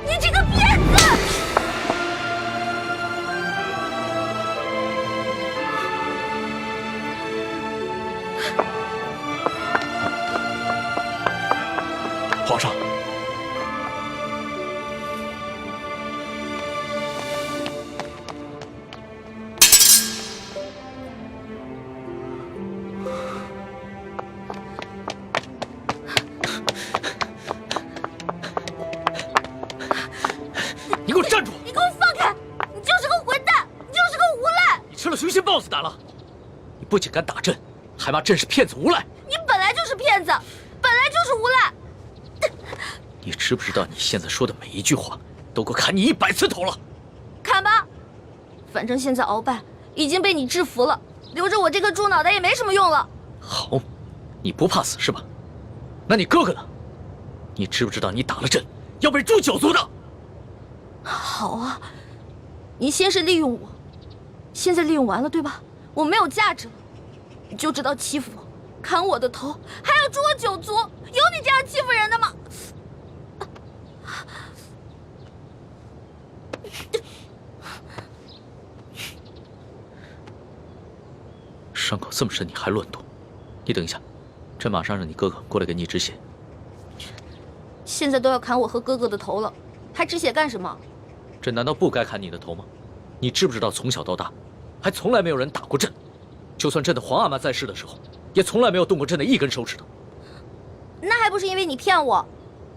你这个骗子！皇上，你给我站住！你给我放开！你就是个混蛋，你就是个无赖！你吃了雄心豹子胆了！你不仅敢打朕，还骂朕是骗子无赖！你本来就是骗子，本来就是无赖！你知不知道你现在说的每一句话，都够砍你100次头了？砍吧，反正现在鳌拜已经被你制服了，留着我这个猪脑袋也没什么用了。好，你不怕死是吧？那你哥哥呢？你知不知道你打了朕，要被诛9族的？好啊，你先是利用我，现在利用完了对吧？我没有价值了，你就知道欺负我，砍我的头，还要诛我9族，有你这样欺负人的吗？伤口这么深，你还乱动？你等一下，朕马上让你哥哥过来给你止血。现在都要砍我和哥哥的头了，还止血干什么？朕难道不该砍你的头吗？你知不知道从小到大，还从来没有人打过朕？就算朕的皇阿玛在世的时候，也从来没有动过朕的一根手指头。那还不是因为你骗我？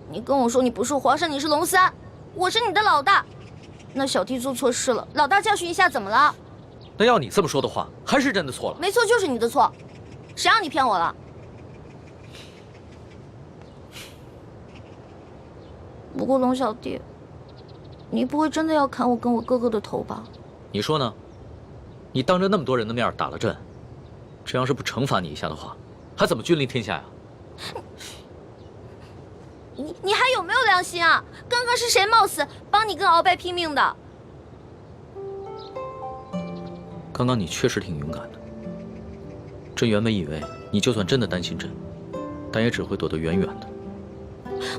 你跟我说你不是皇上，你是龙三，我是你的老大。那小弟做错事了，老大教训一下怎么了？那要你这么说的话，还是朕的错了。没错，就是你的错，谁让你骗我了？不过龙小弟，你不会真的要砍我跟我哥哥的头吧？你说呢？你当着那么多人的面打了朕，这要是不惩罚你一下的话，还怎么君临天下呀？你还有没有良心啊？刚刚是谁冒死帮你跟鳌拜拼命的？刚刚你确实挺勇敢的。朕原本以为你就算真的担心朕，但也只会躲得远远的。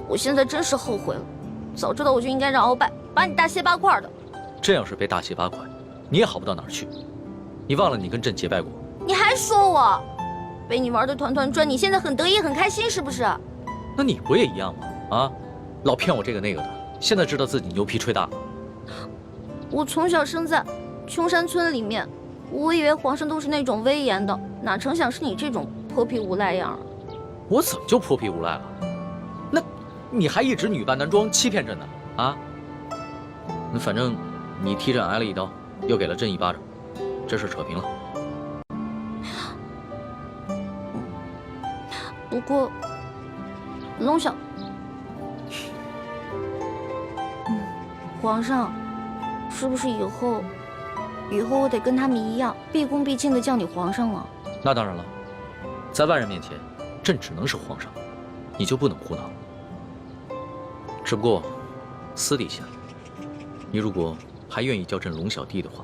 我现在真是后悔了，早知道我就应该让鳌拜把你大卸8块的。朕要是被大卸8块，你也好不到哪儿去。你忘了你跟朕结拜过？你还说我被你玩的团团转，你现在很得意很开心是不是？那你不也一样吗？啊，老骗我这个那个的，现在知道自己牛皮吹大了。我从小生在穷山村里面，我以为皇上都是那种威严的，哪成想是你这种泼皮无赖样。我怎么就泼皮无赖了？那你还一直女扮男装欺骗朕呢？啊？那反正你替朕挨了一刀，又给了朕1巴掌，这事扯平了。不过，龙小，皇上，是不是以后我得跟他们一样，毕恭毕敬的叫你皇上了？那当然了，在外人面前，朕只能是皇上，你就不能胡闹。只不过，私底下，你如果还愿意叫朕龙小弟的话，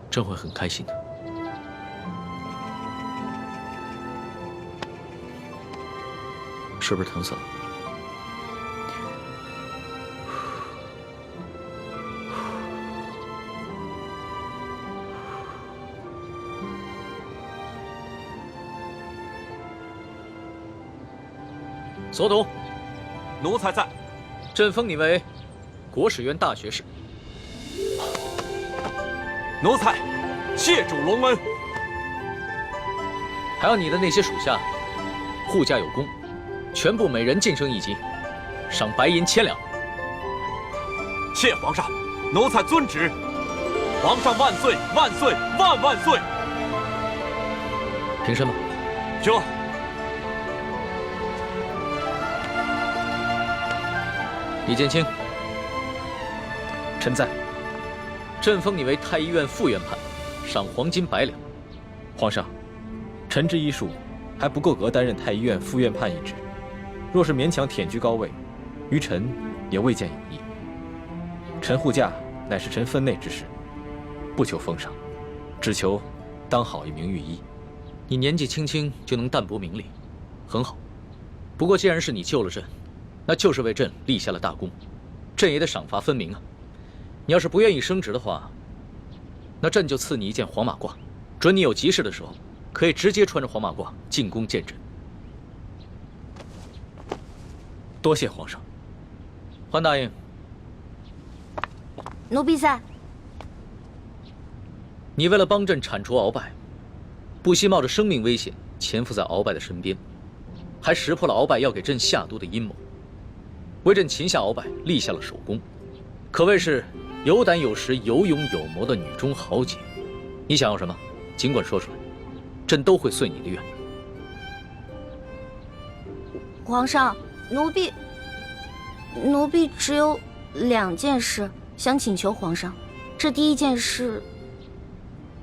朕会很开心的。是不是疼死了？所董，奴才在。朕封你为国史院大学士。奴才谢主隆恩。还有你的那些属下，护驾有功，全部每人晋升1级，赏白银1000两。谢皇上，奴才遵旨。皇上万岁万岁万万岁！平身吧。这。李建清，臣在。朕封你为太医院副院判，赏黄金100两。皇上，臣之医术还不够格担任太医院副院判一职，若是勉强忝居高位，于臣也未见有益。臣护驾乃是臣分内之事，不求封赏，只求当好一名御医。你年纪轻轻就能淡泊名利，很好。不过既然是你救了朕，那就是为朕立下了大功。朕也得赏罚分明啊。你要是不愿意升职的话，那朕就赐你一件黄马褂，准你有急事的时候，可以直接穿着黄马褂进宫见朕。多谢皇上。桓答应，奴婢在。你为了帮朕铲除鳌拜，不惜冒着生命危险潜伏在鳌拜的身边，还识破了鳌拜要给朕下毒的阴谋，为朕擒下鳌拜立下了首功，可谓是有胆有识、有勇有谋的女中豪杰。你想要什么，尽管说出来，朕都会遂你的愿。皇上，奴婢只有2件事想请求皇上。这第一件事，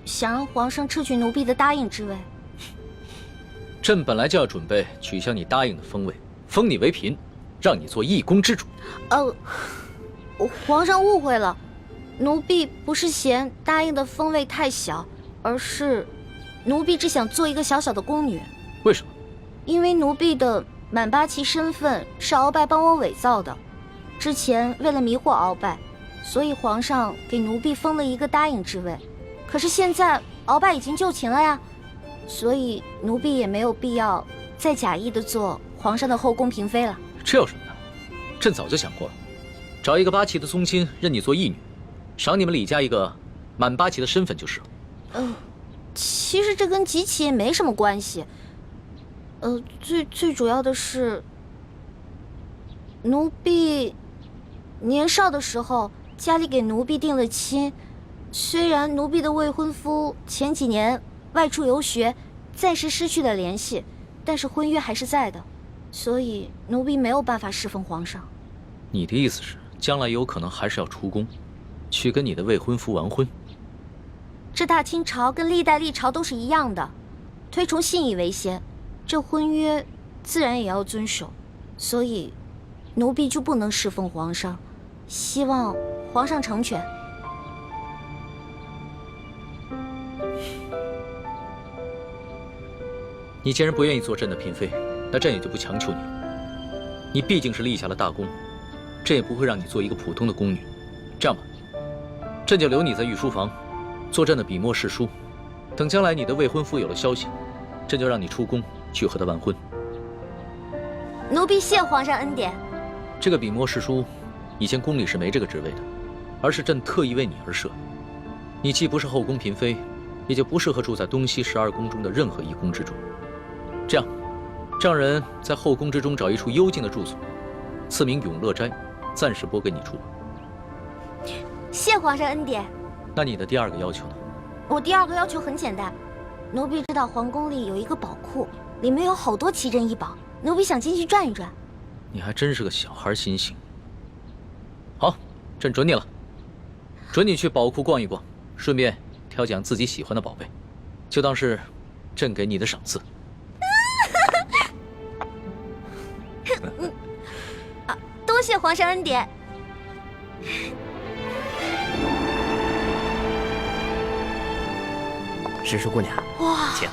想让皇上撤去奴婢的答应之位。朕本来就要准备取消你答应的封位，封你为嫔，让你做一宫之主。皇上误会了，奴婢不是嫌答应的封位太小，而是奴婢只想做一个小小的宫女。为什么？因为奴婢的满八旗身份是鳌拜帮我伪造的，之前为了迷惑鳌拜，所以皇上给奴婢封了一个答应之位。可是现在鳌拜已经就擒了呀，所以奴婢也没有必要再假意的做皇上的后宫嫔妃了。这有什么的？朕早就想过了，找一个八旗的宗亲认你做义女，赏你们李家一个满八旗的身份就是了。其实这跟吉起也没什么关系。最主要的是，奴婢年少的时候家里给奴婢定了亲，虽然奴婢的未婚夫前几年外出游学，暂时失去了联系，但是婚约还是在的，所以奴婢没有办法侍奉皇上。你的意思是，将来有可能还是要出宫，去跟你的未婚夫完婚？这大清朝跟历代历朝都是一样的，推崇信义为先，这婚约自然也要遵守，所以奴婢就不能侍奉皇上，希望皇上成全。你既然不愿意做朕的嫔妃，那朕也就不强求你了。你毕竟是立下了大功，朕也不会让你做一个普通的宫女。这样吧，朕就留你在御书房，做朕的笔墨侍书。等将来你的未婚夫有了消息，朕就让你出宫去和他完婚。奴婢谢皇上恩典。这个笔墨侍书，以前宫里是没这个职位的，而是朕特意为你而设。你既不是后宫嫔妃，也就不适合住在东西12宫中的任何一宫之中。这样，让人在后宫之中找一处幽静的住所，赐名永乐斋，暂时拨给你住。谢皇上恩典。那你的第2个要求呢？我第2个要求很简单，奴婢知道皇宫里有一个宝库，里面有好多奇珍异宝，奴婢想进去转一转。你还真是个小孩心性。好，朕准你了，准你去宝库逛一逛，顺便挑拣自己喜欢的宝贝，就当是朕给你的赏赐。多谢皇上恩典。石叔姑娘，哇，请。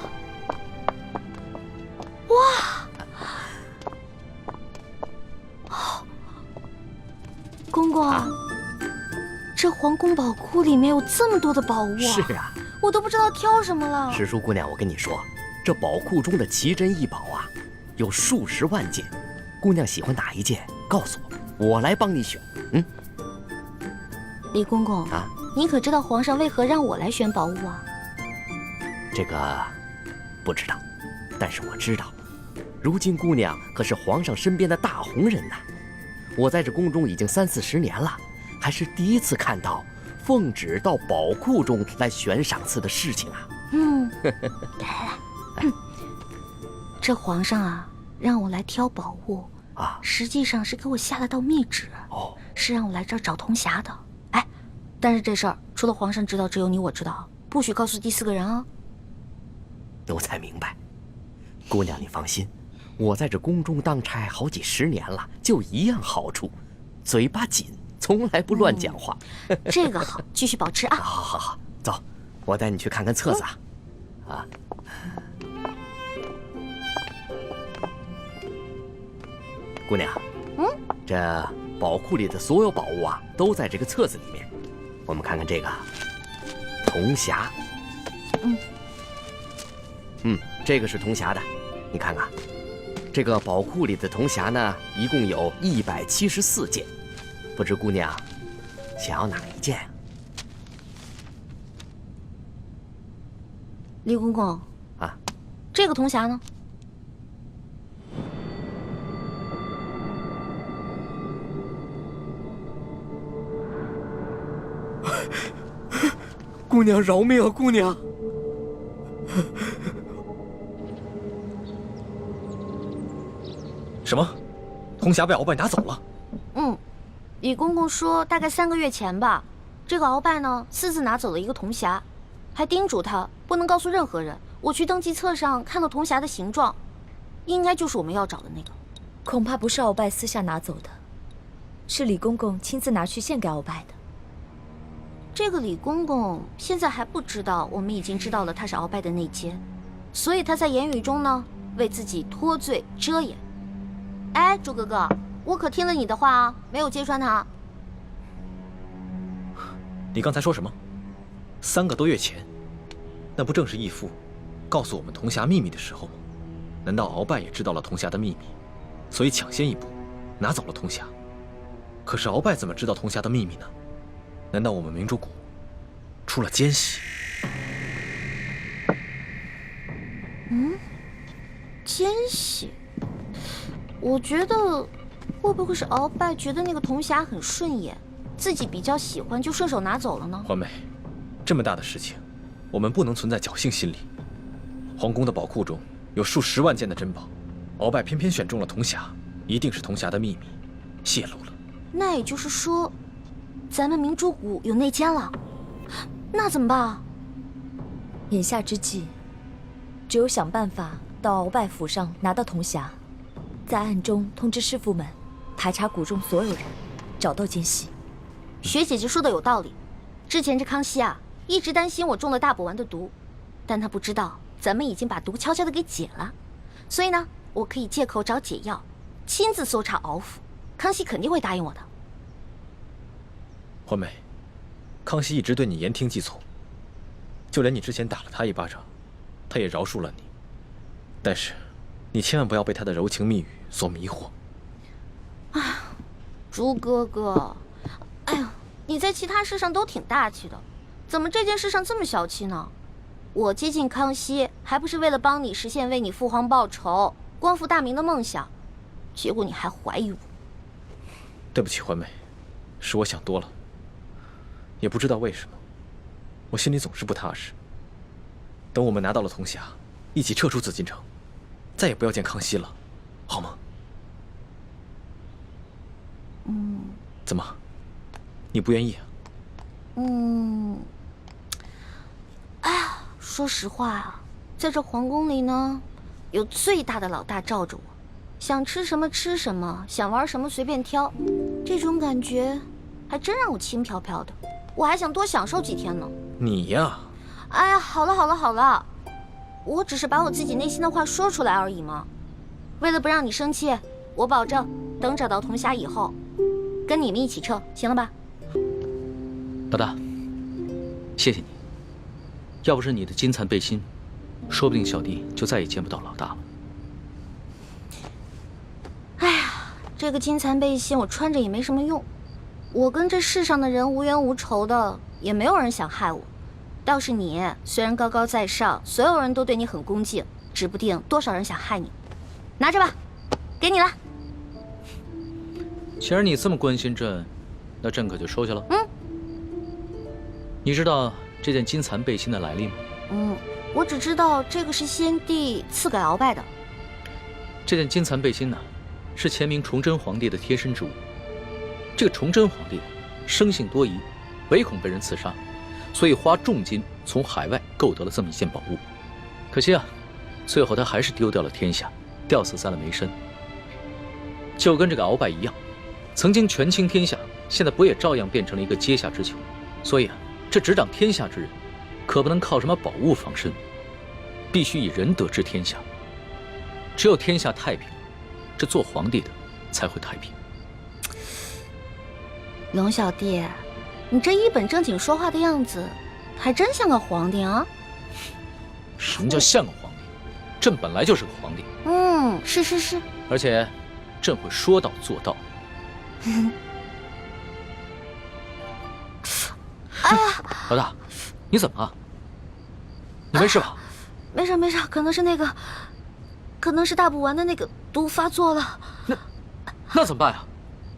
公公，这皇宫宝库里面有这么多的宝物啊！是啊，我都不知道挑什么了。石叔姑娘，我跟你说，这宝库中的奇珍异宝啊，有数十万件。姑娘喜欢哪一件，告诉我，我来帮你选。李公公啊，你可知道皇上为何让我来选宝物啊？这个不知道，但是我知道，如今姑娘可是皇上身边的大红人呐。我在这宫中已经30、40年了，还是第一次看到奉旨到宝库中来选赏赐的事情啊。来，这皇上啊，让我来挑宝物啊，实际上是给我下了道密旨，是让我来这儿找铜匣的。哎，但是这事儿除了皇上知道，只有你我知道，不许告诉第4个人啊。奴才明白，姑娘你放心，我在这宫中当差好几10年了，就一样好处，嘴巴紧，从来不乱讲话。这个好，继续保持啊。好，走，我带你去看看册子啊。姑娘，这宝库里的所有宝物啊，都在这个册子里面。我们看看这个铜匣，这个是铜匣的，你看看，这个宝库里的铜匣呢，一共有174件，不知姑娘想要哪一件啊？李公公啊，这个铜匣呢？姑娘饶命啊，姑娘！什么？铜匣被鳌拜拿走了？李公公说大概3个月前吧，这个鳌拜呢私自拿走了一个铜匣，还叮嘱他不能告诉任何人。我去登记册上看到铜匣的形状，应该就是我们要找的那个。恐怕不是鳌拜私下拿走的，是李公公亲自拿去献给鳌拜的。这个李公公现在还不知道我们已经知道了他是鳌拜的内奸，所以他在言语中呢为自己脱罪遮掩。哎，朱哥哥，我可听了你的话啊，没有揭穿他。你刚才说什么？3个多月前，那不正是义父告诉我们铜匣秘密的时候吗？难道鳌拜也知道了铜匣的秘密，所以抢先一步拿走了铜匣？可是鳌拜怎么知道铜匣的秘密呢？难道我们明珠谷出了奸细？奸细？我觉得会不会是鳌拜觉得那个铜匣很顺眼，自己比较喜欢，就顺手拿走了呢？环美，这么大的事情，我们不能存在侥幸心理。皇宫的宝库中有数10万件的珍宝，鳌拜偏偏选中了铜匣，一定是铜匣的秘密泄露了。那也就是说，咱们明珠谷有内奸了，那怎么办啊？眼下之计，只有想办法到鳌拜府上拿到铜匣，在暗中通知师傅们排查谷中所有人，找到奸细。学姐姐说的有道理，之前这康熙啊，一直担心我中了大补丸的毒，但他不知道咱们已经把毒悄悄的给解了，所以呢，我可以借口找解药，亲自搜查鳌府，康熙肯定会答应我的。环美，康熙一直对你言听计从，就连你之前打了他一巴掌，他也饶恕了你。但是，你千万不要被他的柔情蜜语所迷惑。朱哥哥，哎呀，你在其他事上都挺大气的，怎么这件事上这么小气呢？我接近康熙，还不是为了帮你实现为你父皇报仇、光复大明的梦想，结果你还怀疑我。对不起，环美，是我想多了。也不知道为什么，我心里总是不踏实。等我们拿到了铜匣，一起撤出紫禁城，再也不要见康熙了，好吗？怎么，你不愿意啊？哎呀，说实话啊，在这皇宫里呢，有最大的老大罩着我，想吃什么吃什么，想玩什么随便挑，这种感觉还真让我轻飘飘的。我还想多享受几天呢。你呀，哎呀，好了，我只是把我自己内心的话说出来而已嘛。为了不让你生气，我保证等找到铜匣以后，跟你们一起撤，行了吧？老大，谢谢你。要不是你的金蚕背心，说不定小弟就再也见不到老大了。哎呀，这个金蚕背心我穿着也没什么用。我跟这世上的人无冤无仇的，也没有人想害我。倒是你，虽然高高在上，所有人都对你很恭敬，指不定多少人想害你。拿着吧，给你了。既然你这么关心朕，那朕可就收下了。你知道这件金蚕背心的来历吗？我只知道这个是先帝赐给鳌拜的。这件金蚕背心呢，是前明崇祯皇帝的贴身之物。这个崇祯皇帝生性多疑，唯恐被人刺杀，所以花重金从海外购得了这么一件宝物。可惜啊，最后他还是丢掉了天下，吊死在了梅山。就跟这个鳌拜一样，曾经权倾天下，现在不也照样变成了一个阶下之囚？所以啊，这执掌天下之人，可不能靠什么宝物防身，必须以仁德治天下。只有天下太平，这做皇帝的才会太平。龙小弟，你这一本正经说话的样子，还真像个皇帝啊！什么叫像个皇帝？朕本来就是个皇帝。是，而且，朕会说到做到。哎呀，老大，你怎么了？你没事吧？没事，可能是大补丸的那个毒发作了。那怎么办呀？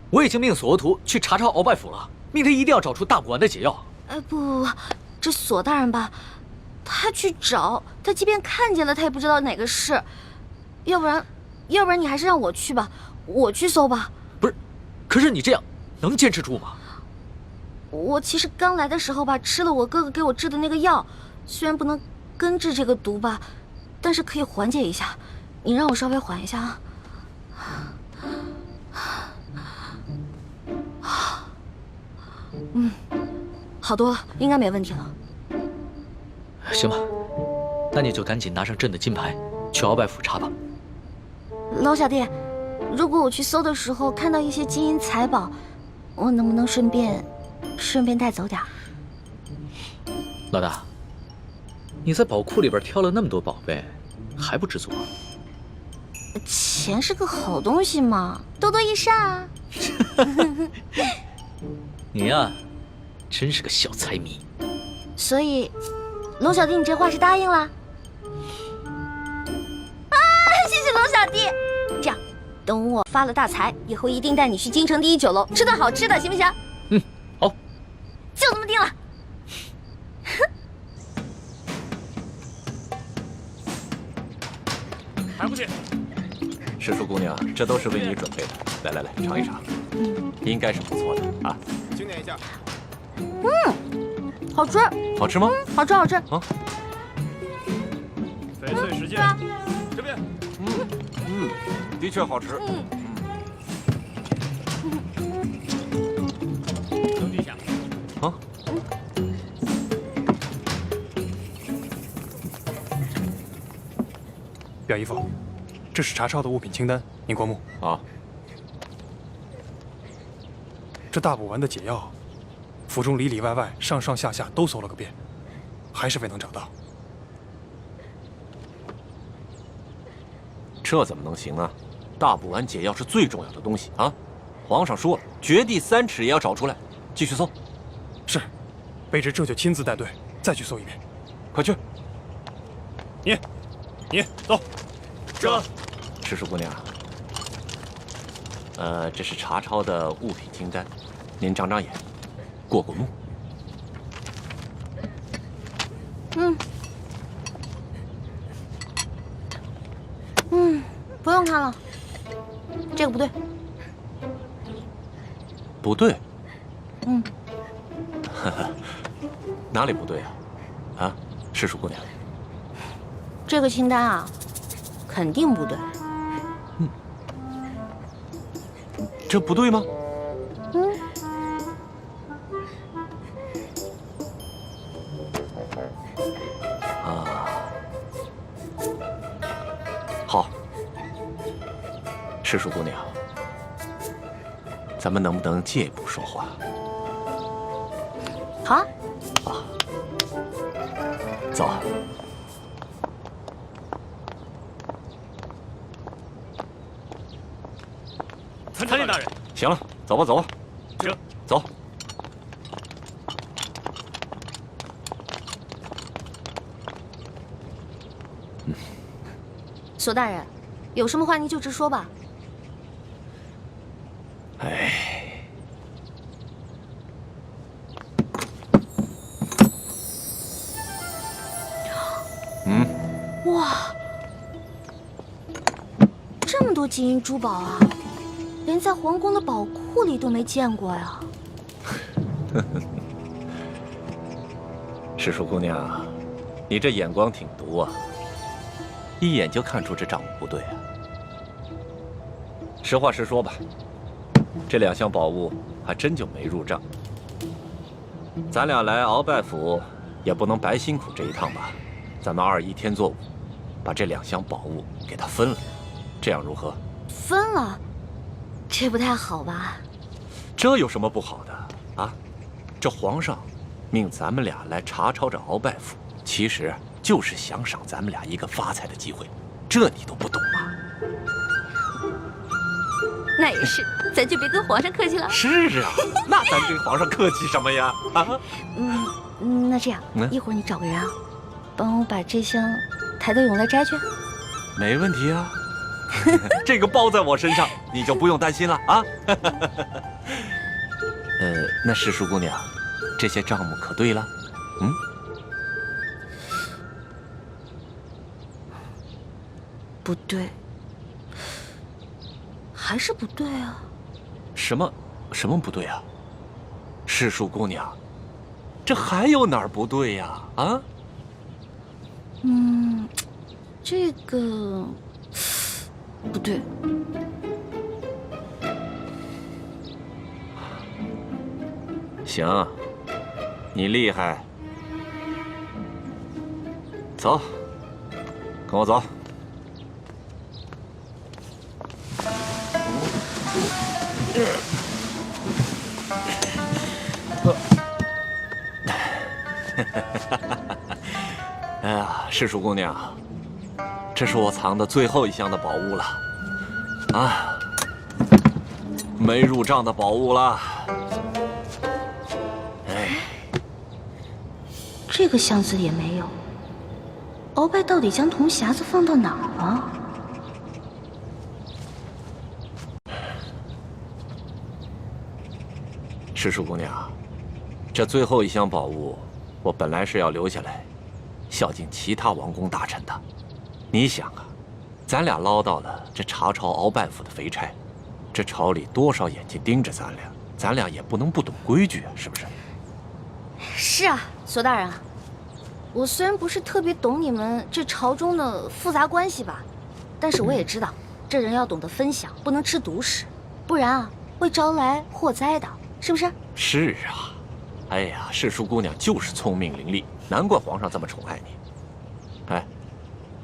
我已经命索额图去查抄鳌拜府了，命他一定要找出大补丸的解药。哎，不，这索大人吧，他去找，他即便看见了，他也不知道哪个是。要不然你还是让我去吧，我去搜吧。不是，可是你这样能坚持住吗？我其实刚来的时候吧，吃了我哥哥给我制的那个药，虽然不能根治这个毒吧，但是可以缓解一下。你让我稍微缓一下啊。好多了，应该没问题了。行吧，那你就赶紧拿上朕的金牌，去鳌拜府查吧。龙小弟，如果我去搜的时候看到一些金银财宝，我能不能顺便带走点？老大，你在宝库里边挑了那么多宝贝，还不知足？钱是个好东西嘛，多多益善啊。你呀，真是个小财迷。所以，龙小弟，你这话是答应了？啊，谢谢龙小弟。这样，等我发了大财以后，一定带你去京城第一酒楼吃顿好吃的，行不行？好，就这么定了。还不去？师叔姑娘，这都是为你准备的。来，尝一尝，应该是不错的啊。经验一下。好吃。好吃吗？好吃。啊。翡翠时间，这边。的确好吃。扔地下。啊。表姨夫，这是查抄的物品清单，您过目。啊。这大补丸的解药，府中里里外外、上上下下都搜了个遍，还是未能找到。这怎么能行啊？大补丸解药是最重要的东西啊！皇上说了，掘地3尺也要找出来。继续搜。是，卑职这就亲自带队再去搜一遍。快去。你走。这，师叔姑娘，这是查抄的物品清单，您长长眼，过目。不用看了，这个不对。不对。哪里不对啊？啊，师叔姑娘。这个清单啊，肯定不对。这不对吗？好，师叔姑娘，咱们能不能借一步说话？好啊。走。参见大人。行了，走吧。走。索大人，有什么话您就直说吧。哇，这么多金银珠宝啊，连在皇宫的宝库里都没见过呀。师叔姑娘，你这眼光挺毒啊，一眼就看出这账目不对啊。实话实说吧，这2箱宝物还真就没入账。咱俩来鳌拜府，也不能白辛苦这一趟吧？咱们2-1天作5，把这2箱宝物给他分了，这样如何？分了，这不太好吧？这有什么不好的啊？这皇上命咱们俩来查抄这鳌拜府，其实就是想赏咱们俩一个发财的机会，这你都不懂吗？那也是，咱就别跟皇上客气了。是啊，那咱跟皇上客气什么呀？啊？那这样，一会儿你找个人啊，帮我把这箱抬到永乐斋去。没问题啊，这个包在我身上，你就不用担心了啊。那世叔姑娘，这些账目可对了？不对，还是不对啊。什么不对啊？世叔姑娘，这还有哪儿不对呀？啊？这个不对。行，你厉害。走，跟我走。哎呀，世叔姑娘，这是我藏的最后一箱的宝物了，啊，没入账的宝物了。哎，这个箱子也没有。鳌拜到底将铜匣子放到哪儿了？世叔姑娘，这最后一箱宝物，我本来是要留下来，孝敬其他王公大臣的。你想啊，咱俩捞到了这查抄鳌拜府的肥差，这朝里多少眼睛盯着咱俩，咱俩也不能不懂规矩啊，是不是？是啊，索大人啊，我虽然不是特别懂你们这朝中的复杂关系吧，但是我也知道，这人要懂得分享，不能吃独食，不然啊会招来祸灾的，是不是？是啊，哎呀，世叔姑娘就是聪明伶俐，难怪皇上这么宠爱你。哎，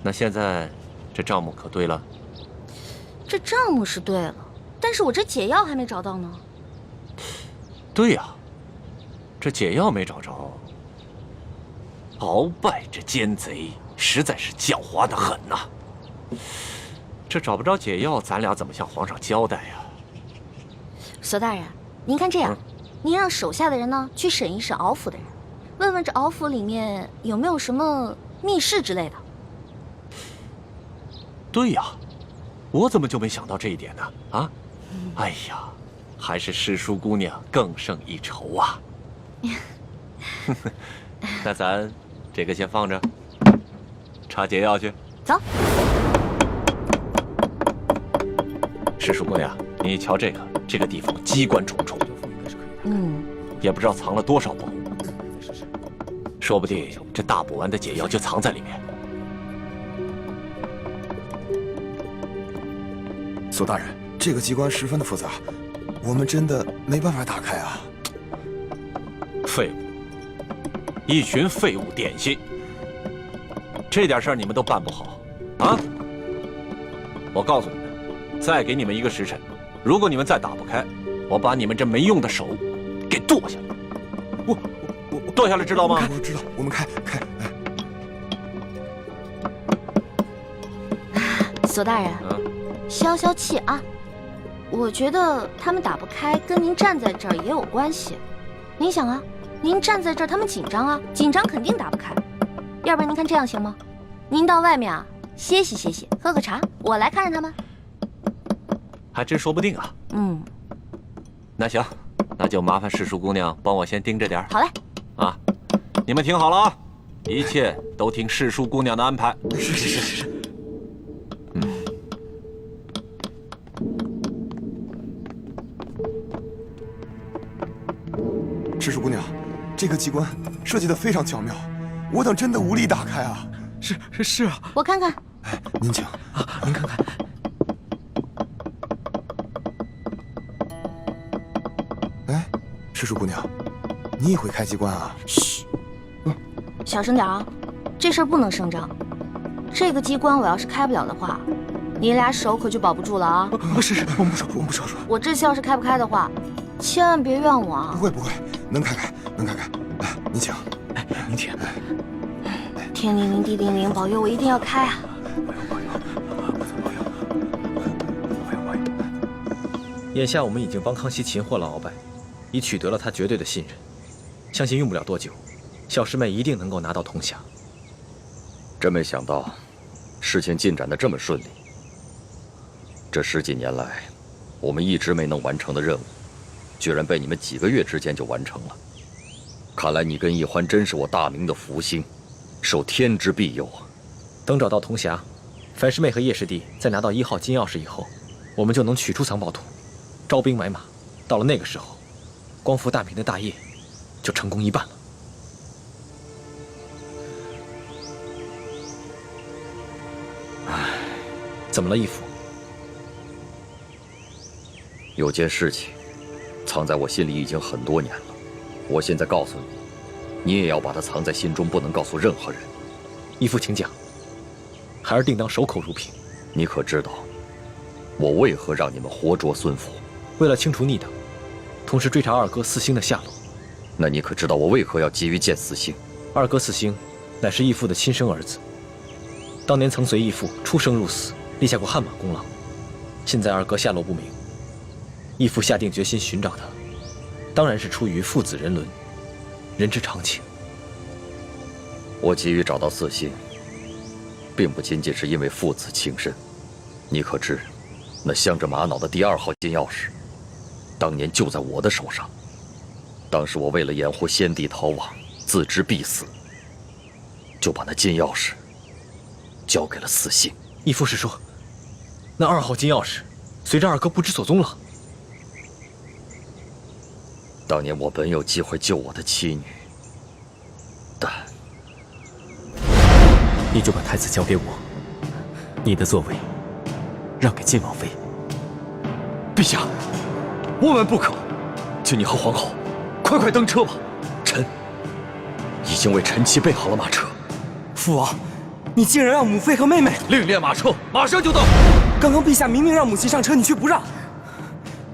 那现在这账目可对了？这账目是对了，但是我这解药还没找到呢。对呀，这解药没找着。鳌拜这奸贼实在是狡猾得很呐！这找不着解药，咱俩怎么向皇上交代呀？索大人，您看这样，您让手下的人呢去审一审鳌府的人，问问这鳌府里面有没有什么密室之类的。对呀，我怎么就没想到这一点呢？啊，哎呀，还是世叔姑娘更胜一筹啊！那咱这个先放着，查解药去。走。世叔姑娘，你瞧这个地方机关重重，也不知道藏了多少宝物，说不定这大补丸的解药就藏在里面。索大人，这个机关十分的复杂，我们真的没办法打开啊！废物，一群废物点心，这点事儿你们都办不好啊！我告诉你们，再给你们一个时辰，如果你们再打不开，我把你们这没用的手给剁下来。我剁下来，知道吗？我知道，我们开。索大人，消消气啊！我觉得他们打不开，跟您站在这儿也有关系。您想啊，您站在这儿，他们紧张啊，紧张肯定打不开。要不然您看这样行吗？您到外面啊歇息歇息，喝个茶，我来看着他们。还真说不定啊。那行，那就麻烦世叔姑娘帮我先盯着点儿。好嘞。啊，你们听好了啊，一切都听世叔姑娘的安排。是。世叔姑娘，这个机关设计得非常巧妙，我等真的无力打开啊！是啊，我看看。哎，您请啊，您看看。哎，世叔姑娘，你也会开机关啊？嘘，小声点啊，这事儿不能声张。这个机关我要是开不了的话，你俩手可就保不住了啊！是，我们不说。我这次要是开不开的话，千万别怨我啊！不会不会，能开开，能开开。来，你请。哎，您请。天灵灵，地灵灵，保佑我一定要开啊！眼下我们已经帮康熙擒获了鳌拜，已取得了他绝对的信任，相信用不了多久，小师妹一定能够拿到铜匣。真没想到，事情进展得这么顺利。这10几年来，我们一直没能完成的任务，居然被你们几个月之间就完成了。看来你跟易欢真是我大明的福星，受天之庇佑啊！等找到铜匣，樊师妹和叶师弟再拿到1号金钥匙以后，我们就能取出藏宝图，招兵买马。到了那个时候，光复大明的大业就成功一半了。唉，怎么了，义父？有件事情藏在我心里已经很多年了，我现在告诉你，你也要把它藏在心中，不能告诉任何人。义父，请讲。孩儿定当守口如瓶。你可知道，我为何让你们活捉孙府？为了清除逆党，同时追查二哥四星的下落。那你可知道我为何要急于见四星？二哥四星乃是义父的亲生儿子，当年曾随义父出生入死，立下过汗马功劳。现在二哥下落不明，义父下定决心寻找他，当然是出于父子人伦，人之常情。我急于找到四星，并不仅仅是因为父子情深。你可知，那镶着玛瑙的第2号金钥匙，当年就在我的手上。当时我为了掩护先帝逃亡，自知必死，就把那金钥匙交给了四星。义父是说，那2号金钥匙随着二哥不知所踪了。当年我本有机会救我的妻女，但你就把太子交给我，你的座位让给晋王妃。陛下，万万不可！请你和皇后快快登车吧，臣已经为臣妻备好了马车。父王，你竟然让母妃和妹妹另练马车，马上就到。刚刚陛下明明让母亲上车，你却不让。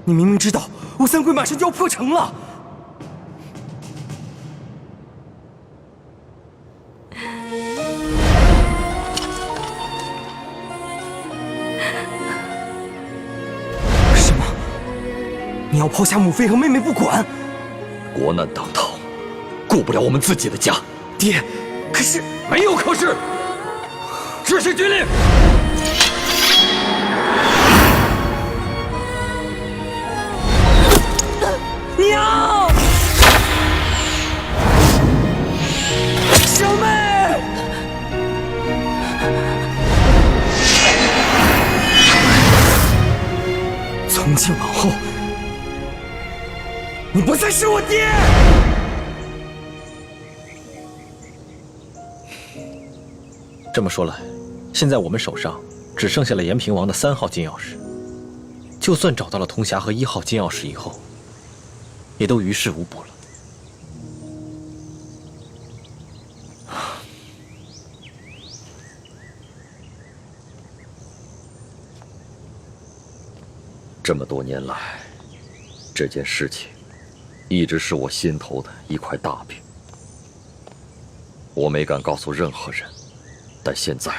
你明明知道我三鬼马上就要破城了。什么？你要抛下母妃和妹妹不管？国难当头，顾不了我们自己的家。爹，可是没有可是，执行军令。娘，小妹，从今往后，你不再是我爹。这么说来，现在我们手上只剩下了延平王的3号金钥匙。就算找到了铜匣和1号金钥匙以后，也都于事无补了。这么多年来，这件事情一直是我心头的一块大饼，我没敢告诉任何人。但现在，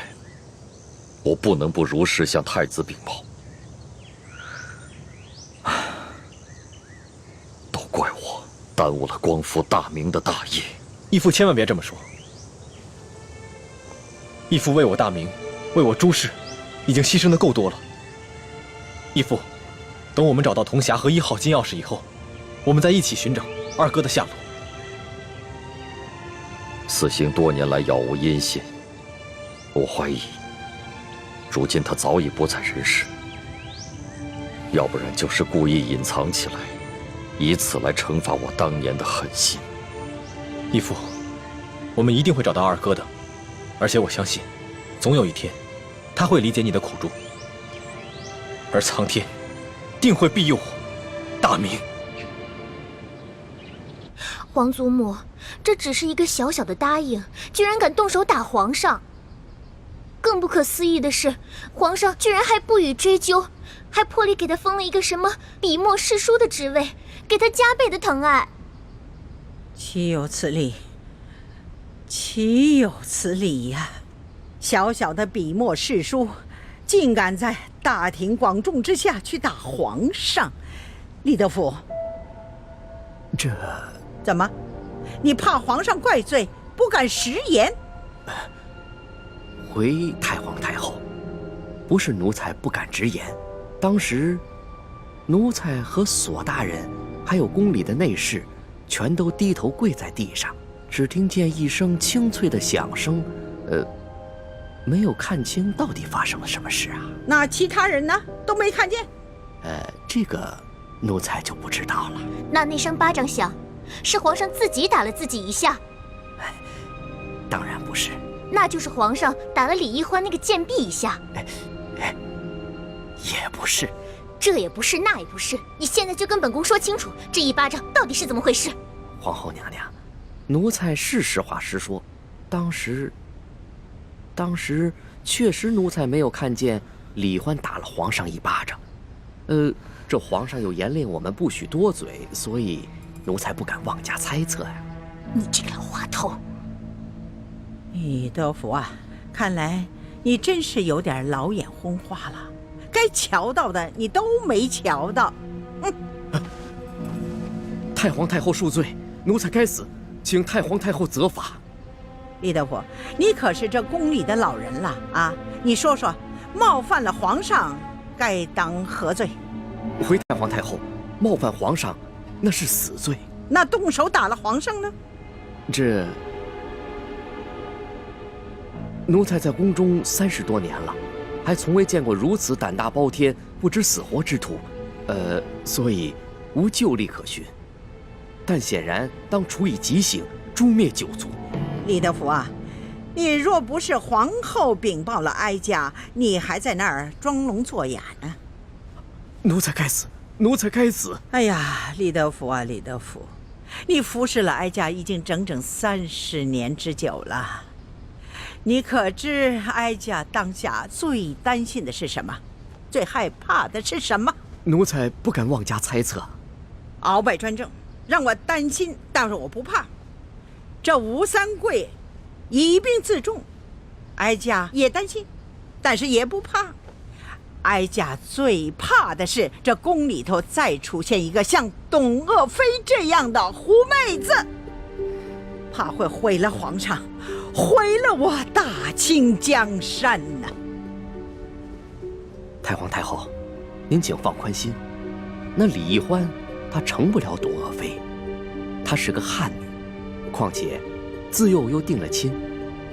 我不能不如实向太子禀报。都怪我耽误了光复大明的大业。义父千万别这么说。义父为我大明，为我朱氏，已经牺牲的够多了。义父，等我们找到铜匣和1号金钥匙以后，我们再一起寻找二哥的下落。四星多年来杳无音信，我怀疑，如今他早已不在人世，要不然就是故意隐藏起来，以此来惩罚我当年的狠心。义父，我们一定会找到二哥的，而且我相信，总有一天，他会理解你的苦衷，而苍天定会庇佑我大明。皇祖母，这只是一个小小的答应，居然敢动手打皇上！更不可思议的是，皇上居然还不予追究，还破例给他封了一个什么笔墨侍书的职位，给他加倍的疼爱。岂有此理！岂有此理呀！小小的笔墨侍书，竟敢在大庭广众之下去打皇上！李德福，这怎么？你怕皇上怪罪，不敢食言？回太皇太后，不是奴才不敢直言，当时奴才和索大人还有宫里的内侍全都低头跪在地上，只听见一声清脆的响声，没有看清到底发生了什么事啊。那其他人呢？都没看见？这个奴才就不知道了。那声巴掌响，是皇上自己打了自己一下？当然不是。那就是皇上打了李易欢那个贱婢一下？也不是。这也不是，那也不是，你现在就跟本宫说清楚，这一巴掌到底是怎么回事？皇后娘娘，奴才是实话实说，当时确实奴才没有看见李欢打了皇上一巴掌。这皇上又严令我们不许多嘴，所以奴才不敢妄加猜测呀。你这个老滑头！李德福啊，看来你真是有点老眼昏花了。该瞧到的你都没瞧到，太皇太后恕罪，奴才该死，请太皇太后责罚。李德福，你可是这宫里的老人了啊！你说说，冒犯了皇上，该当何罪？回太皇太后，冒犯皇上，那是死罪。那动手打了皇上呢？这奴才在宫中30多年了，还从未见过如此胆大包天、不知死活之徒，所以无旧例可循。但显然当处以极刑，诛灭九族。李德福啊，你若不是皇后禀报了哀家，你还在那儿装聋作哑呢。奴才该死，奴才该死！哎呀，李德福啊，李德福，你服侍了哀家已经整整30年之久了。你可知哀家当下最担心的是什么？最害怕的是什么？奴才不敢妄加猜测。鳌拜专政，让我担心，但是我不怕。这吴三桂以兵自重，哀家也担心，但是也不怕。哀家最怕的是这宫里头再出现一个像董鄂妃这样的狐妹子，怕会毁了皇上，毁了我大清江山呐！太皇太后，您请放宽心，那李易欢她成不了董鄂妃，她是个汉女，况且自幼又定了亲，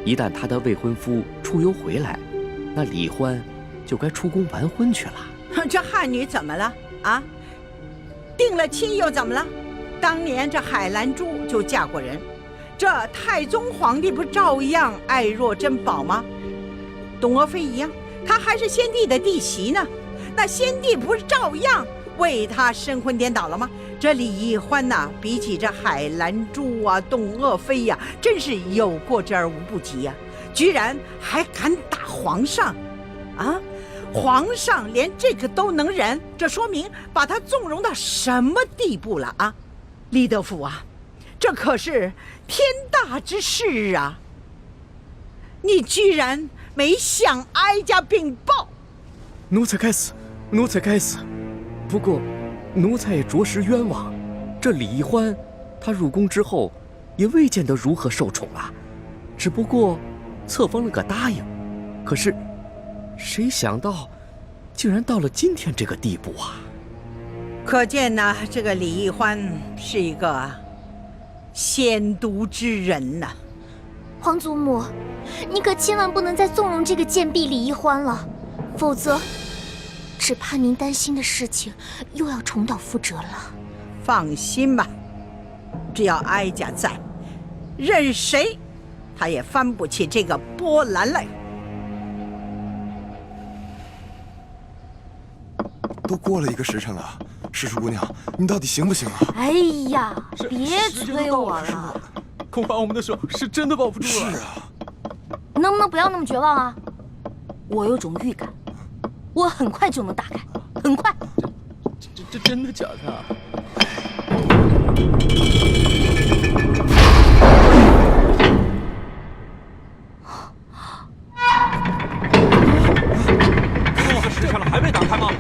一旦她的未婚夫出游回来，那李欢就该出宫完婚去了。这汉女怎么了啊？定了亲又怎么了？当年这海兰珠就嫁过人，这太宗皇帝不照样爱若珍宝吗？董鄂妃一样，她还是先帝的弟媳呢，那先帝不是照样为她神魂颠倒了吗？这李易欢呐，比起这海兰珠啊、董鄂妃呀，真是有过之而无不及呀！居然还敢打皇上啊！皇上连这个都能忍，这说明把他纵容到什么地步了啊！李德福啊，这可是天大之事啊！你居然没向哀家禀报！奴才该死，奴才该死。不过，奴才也着实冤枉。这李易欢，他入宫之后，也未见得如何受宠啊，只不过册封了个答应。可是，谁想到，竟然到了今天这个地步啊！可见呢，这个李易欢是一个鲜毒之人呐。皇祖母，你可千万不能再纵容这个贱婢李易欢了，否则，只怕您担心的事情又要重蹈覆辙了。放心吧，只要哀家在，任谁他也翻不起这个波澜来。都过了1个时辰了，诗书姑娘，你到底行不行啊？哎呀，别催我了，恐怕我们的手是真的抱不住了。是啊，能不能不要那么绝望啊？我有种预感，我很快就能打开，很快。这真的假的啊？这时辰了，还没打开吗？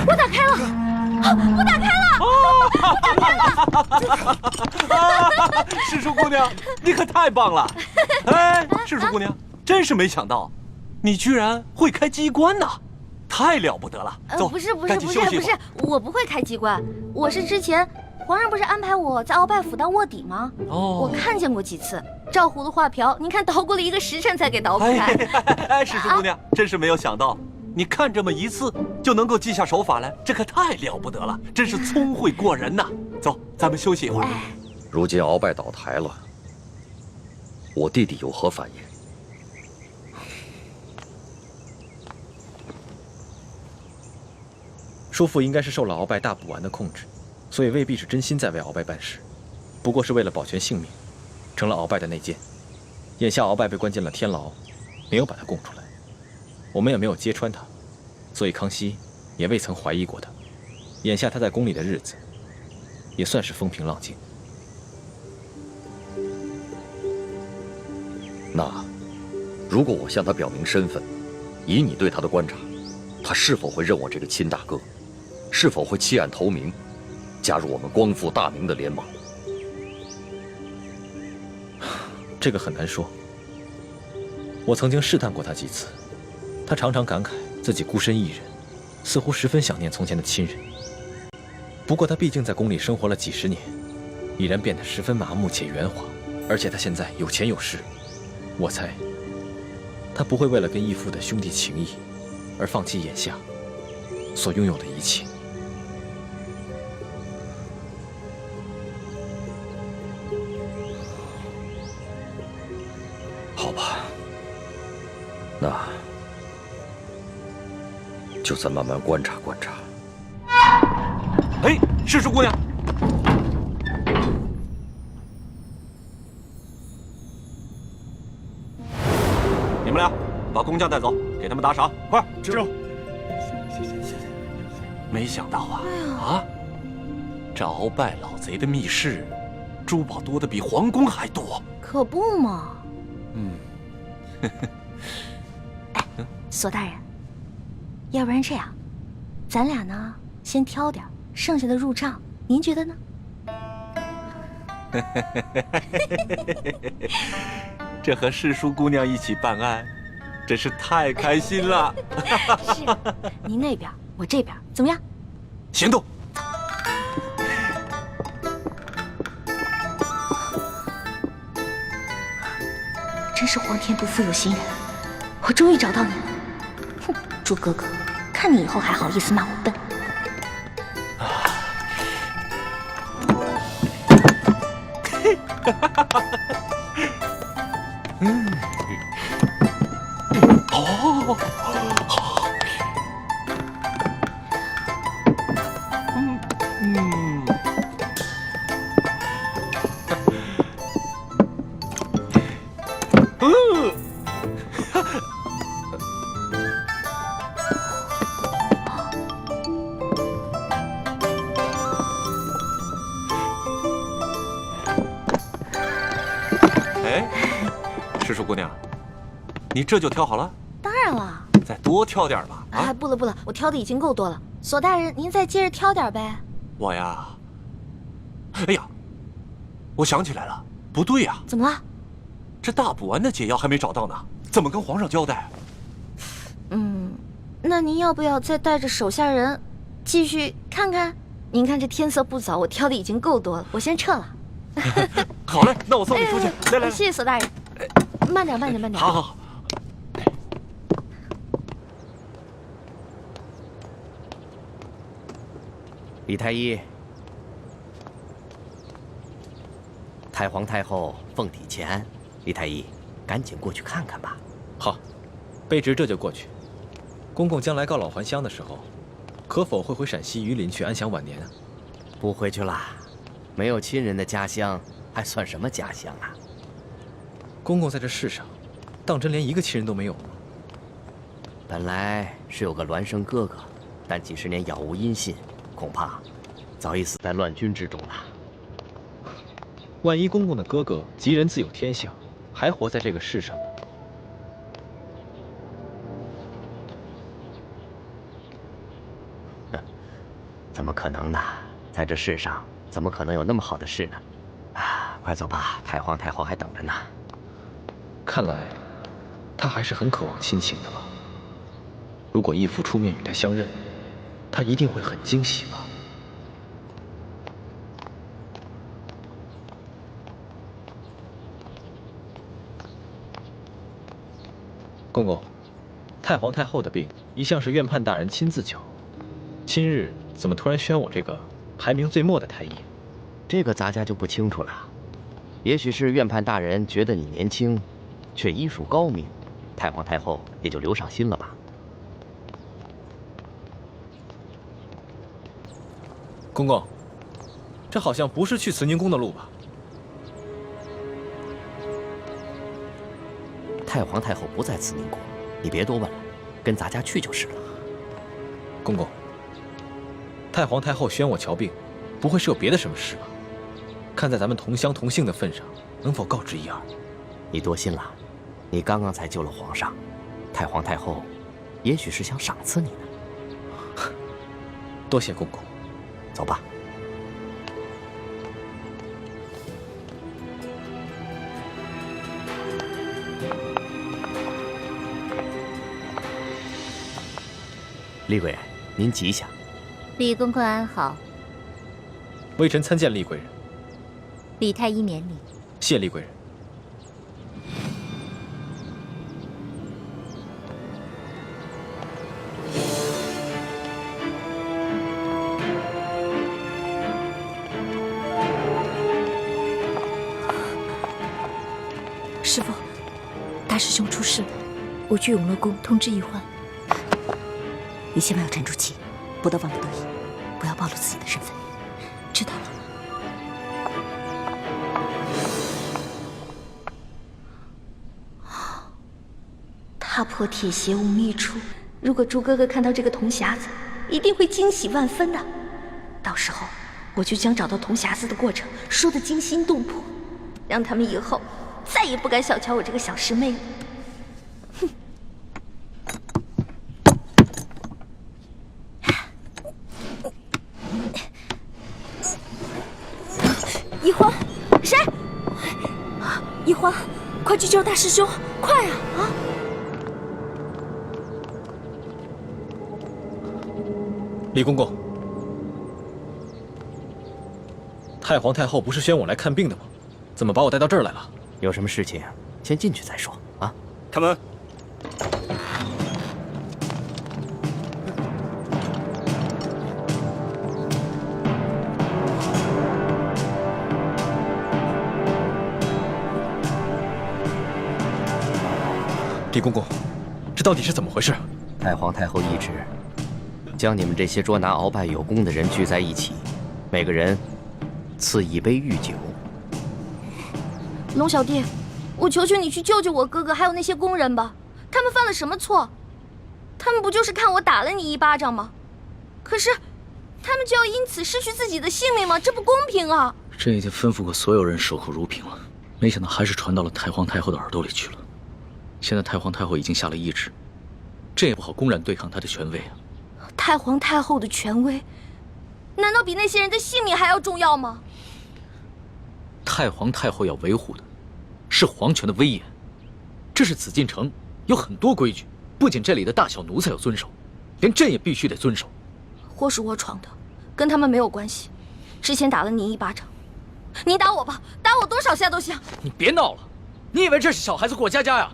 我打开了，我打开了！世叔姑娘，你可太棒了！哎，世叔姑娘，真是没想到，你居然会开机关呐，太了不得了！走，不是，赶紧休息吧。我不会开机关，我是之前皇上不是安排我在鳌拜府当卧底吗？哦，我看见过几次，照葫芦画瓢，您看捣鼓了1个时辰才给捣鼓开。哎，世叔姑娘，真是没有想到。你看这么一次就能够记下手法来，这可太了不得了，真是聪慧过人呐！走，咱们休息一会儿。如今鳌拜倒台了，我弟弟有何反应？叔父应该是受了鳌拜大补丸的控制，所以未必是真心在为鳌拜办事，不过是为了保全性命，成了鳌拜的内奸。眼下鳌拜被关进了天牢，没有把他供出来。我们也没有揭穿他，所以康熙也未曾怀疑过他。眼下他在宫里的日子，也算是风平浪静。那，如果我向他表明身份，以你对他的观察，他是否会认我这个亲大哥？是否会弃暗投明，加入我们光复大明的联盟？这个很难说。我曾经试探过他几次。他常常感慨自己孤身一人，似乎十分想念从前的亲人。不过他毕竟在宫里生活了几十年，已然变得十分麻木且圆滑，而且他现在有钱有势，我猜他不会为了跟义父的兄弟情谊而放弃眼下所拥有的一切。好吧，那就再慢慢观察观察。哎，世叔姑娘，你们俩把工匠带走，给他们打赏，快！知。没想到啊，这鳌拜老贼的密室，珠宝多的比皇宫还多。可不嘛。嗯。哎，索大人。要不然这样，咱俩呢先挑点，剩下的入账，您觉得呢？这和世叔姑娘一起办案，真是太开心了。是，您那边，我这边，怎么样？行动！真是皇天不负有心人，我终于找到你了。哼，猪哥哥，看你以后还好意思骂我笨。哦，哎，世叔姑娘，你这就挑好了？当然了。再多挑点吧。哎，不了不了，我挑的已经够多了。索大人，您再接着挑点呗。我呀，哎呀，我想起来了，不对呀。怎么了？这大补丸的解药还没找到呢，怎么跟皇上交代？那您要不要再带着手下人继续看看？您看这天色不早，我挑的已经够多了，我先撤了。好嘞，那我送你出去。来来，谢谢索大人。慢点，慢点，慢点。好好好。李太医，太皇太后奉体前安，李太医，赶紧过去看看吧。好，卑职这就过去。公公将来告老还乡的时候，可否会回陕西榆林去安享晚年啊？不回去啦，没有亲人的家乡还算什么家乡啊？公公在这世上，当真连一个亲人都没有吗？本来是有个孪生哥哥，但几十年杳无音信，恐怕早已死在乱军之中了。万一公公的哥哥吉人自有天相，还活在这个世上呢？怎么可能呢？在这世上，怎么可能有那么好的事呢？啊，快走吧，太皇太后还等着呢。看来，他还是很渴望亲情的吧。如果义父出面与他相认，他一定会很惊喜吧。公公，太皇太后的病一向是院判大人亲自救，今日怎么突然宣我这个排名最末的太医？这个咱家就不清楚了。也许是院判大人觉得你年轻，却医术高明，太皇太后也就留上心了吧。公公，这好像不是去慈宁宫的路吧？太皇太后不在慈宁宫，你别多问了，跟咱家去就是了。公公，太皇太后宣我瞧病，不会是有别的什么事吧？看在咱们同乡同姓的份上，能否告知一二？你多心了，你刚刚才救了皇上，太皇太后也许是想赏赐你呢。多谢公公。走吧。厉贵人，您吉祥。李公公安好。微臣参见厉贵人。李太医免礼。谢厉贵人。师父，大师兄出事了，我去永乐宫通知一欢。你千万要沉住气，不得忘了得意，不要暴露自己的身份，知道了吗？踏破铁鞋无觅处，如果朱哥哥看到这个铜匣子，一定会惊喜万分的。到时候我就将找到铜匣子的过程说得惊心动魄，让他们以后再也不敢小瞧我这个小师妹了。哼！一欢，谁？一欢，快去救大师兄，快啊！啊！李公公，太皇太后不是宣我来看病的吗？怎么把我带到这儿来了？有什么事情先进去再说啊！开门。李公公，这到底是怎么回事？太皇太后懿旨，将你们这些捉拿鳌拜有功的人聚在一起，每个人赐一杯御酒。龙小弟，我求求你去救救我哥哥，还有那些工人吧。他们犯了什么错？他们不就是看我打了你一巴掌吗？可是，他们就要因此失去自己的性命吗？这不公平啊！朕已经吩咐过所有人守口如瓶了，没想到还是传到了太皇太后的耳朵里去了。现在太皇太后已经下了懿旨，朕也不好公然对抗她的权威啊。太皇太后的权威，难道比那些人的性命还要重要吗？太皇太后要维护的是皇权的威严，这是紫禁城有很多规矩，不仅这里的大小奴才要遵守，连朕也必须得遵守。祸是我闯的，跟他们没有关系。之前打了你一巴掌，你打我吧，打我多少下都行。你别闹了，你以为这是小孩子过家家呀？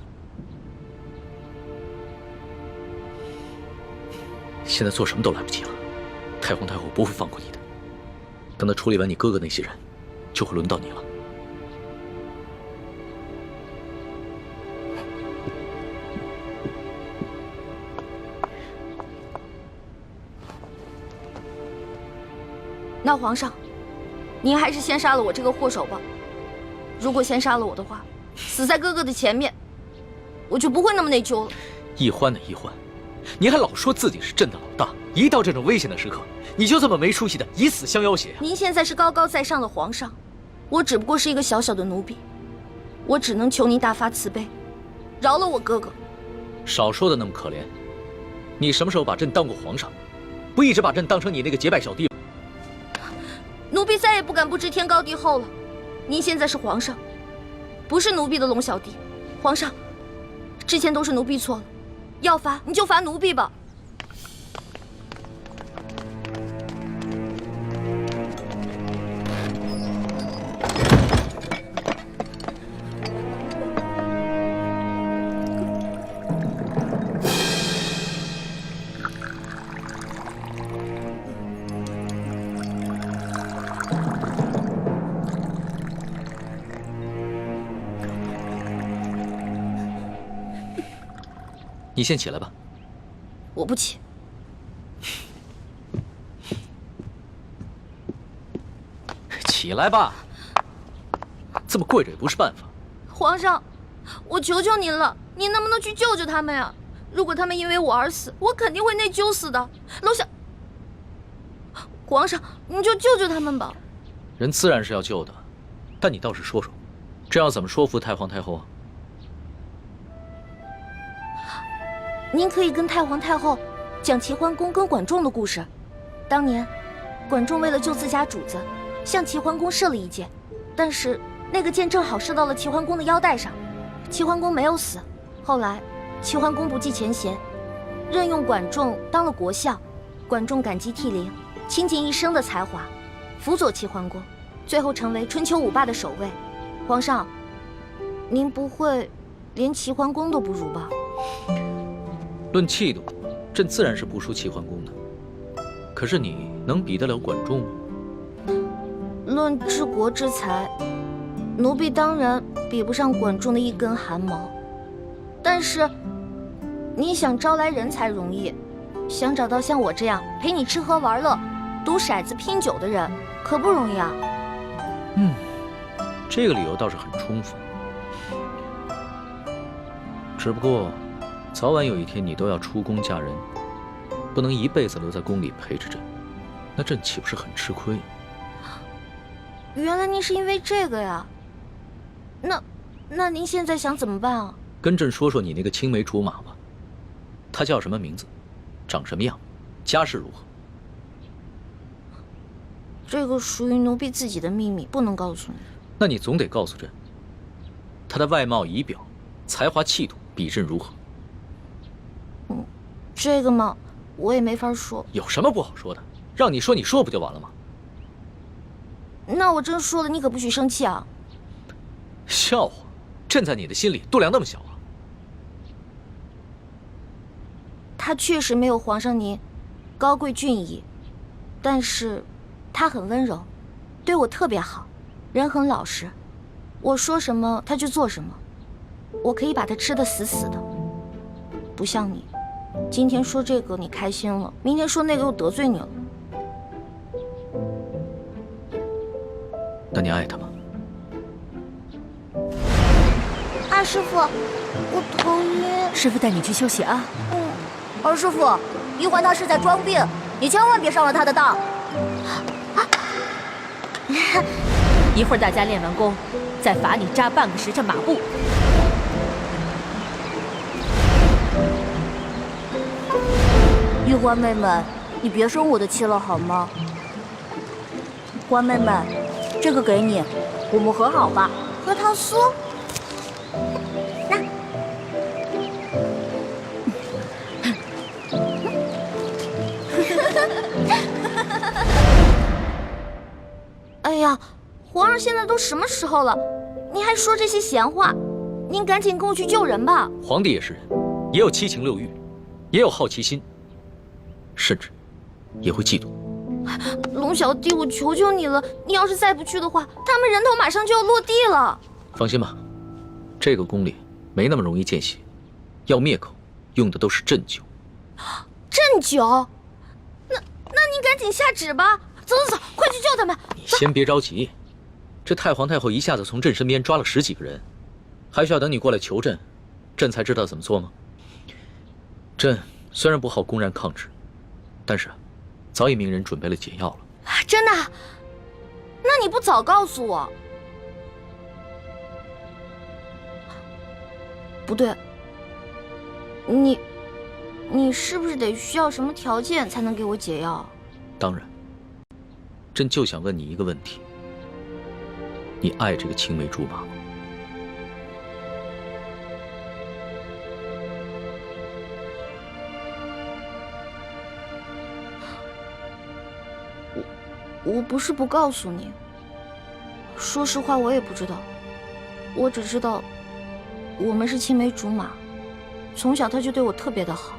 现在做什么都来不及了，太皇太后不会放过你的。等她处理完你哥哥那些人，就会轮到你了。那皇上，您还是先杀了我这个祸首吧。如果先杀了我的话，死在哥哥的前面，我就不会那么内疚了。懿欢的懿欢，你还老说自己是朕的老大，一到这种危险的时刻，你就这么没出息的以死相要挟啊！您现在是高高在上的皇上，我只不过是一个小小的奴婢，我只能求您大发慈悲，饶了我哥哥。少说的那么可怜，你什么时候把朕当过皇上？不一直把朕当成你那个结拜小弟吗？奴婢再也不敢不知天高地厚了。您现在是皇上，不是奴婢的龙小弟。皇上，之前都是奴婢错了，要罚你就罚奴婢吧。你先起来吧。我不起。起来吧，这么跪着也不是办法。皇上，我求求您了，您能不能去救救他们呀？如果他们因为我而死，我肯定会内疚死的。楼下，皇上，你就救救他们吧。人自然是要救的，但你倒是说说，这要怎么说服太皇太后啊？您可以跟太皇太后讲齐桓公跟管仲的故事。当年，管仲为了救自家主子，向齐桓公射了一箭，但是那个箭正好射到了齐桓公的腰带上，齐桓公没有死。后来，齐桓公不计前嫌，任用管仲当了国相。管仲感激涕零，倾尽一生的才华，辅佐齐桓公，最后成为春秋五霸的首位。皇上，您不会连齐桓公都不如吧？论气度，朕自然是不输齐桓公的。可是你能比得了管仲吗？论治国之才，奴婢当然比不上管仲的一根汗毛。但是，你想招来人才容易，想找到像我这样陪你吃喝玩乐、赌骰子拼酒的人，可不容易啊。这个理由倒是很充分。只不过，早晚有一天你都要出宫嫁人，不能一辈子留在宫里陪着朕，那朕岂不是很吃亏？原来您是因为这个呀？那您现在想怎么办啊？跟朕说说你那个青梅竹马吧，他叫什么名字，长什么样，家世如何？这个属于奴婢自己的秘密，不能告诉你。那你总得告诉朕，他的外貌仪表、才华气度比朕如何？这个嘛，我也没法说。有什么不好说的？让你说，你说不就完了吗？那我真说了，你可不许生气啊！笑话，朕在你的心里度量那么小啊？他确实没有皇上您高贵俊逸，但是他很温柔，对我特别好，人很老实。我说什么他就做什么，我可以把他吃得死死的。不像你，今天说这个你开心了，明天说那个又得罪你了。那你爱他吗？二师傅，我头晕。师傅带你去休息啊。二师傅，一环他是在装病，你千万别上了他的当。一会儿大家练完功，再罚你扎半个时辰马步。玉欢妹妹，你别生我的气了好吗？欢妹妹，这个给你，我们和好吧？核桃酥。那。哎呀，皇上现在都什么时候了，您还说这些闲话？您赶紧跟我去救人吧。皇帝也是人，也有七情六欲，也有好奇心，甚至也会嫉妒。龙小弟，我求求你了，你要是再不去的话，他们人头马上就要落地了。放心吧，这个宫里没那么容易见血，要灭口用的都是鸩酒。鸩酒？那你赶紧下旨吧。走，快去救他们！你先别着急，这太皇太后一下子从朕身边抓了10几个人，还需要等你过来求朕，朕才知道怎么做吗？朕虽然不好公然抗旨，但是早已命人准备了解药了。真的？那你不早告诉我，不对，你是不是得需要什么条件才能给我解药？当然，朕就想问你一个问题：你爱这个青梅竹马吗？我不是不告诉你，说实话，我也不知道。我只知道，我们是青梅竹马，从小他就对我特别的好，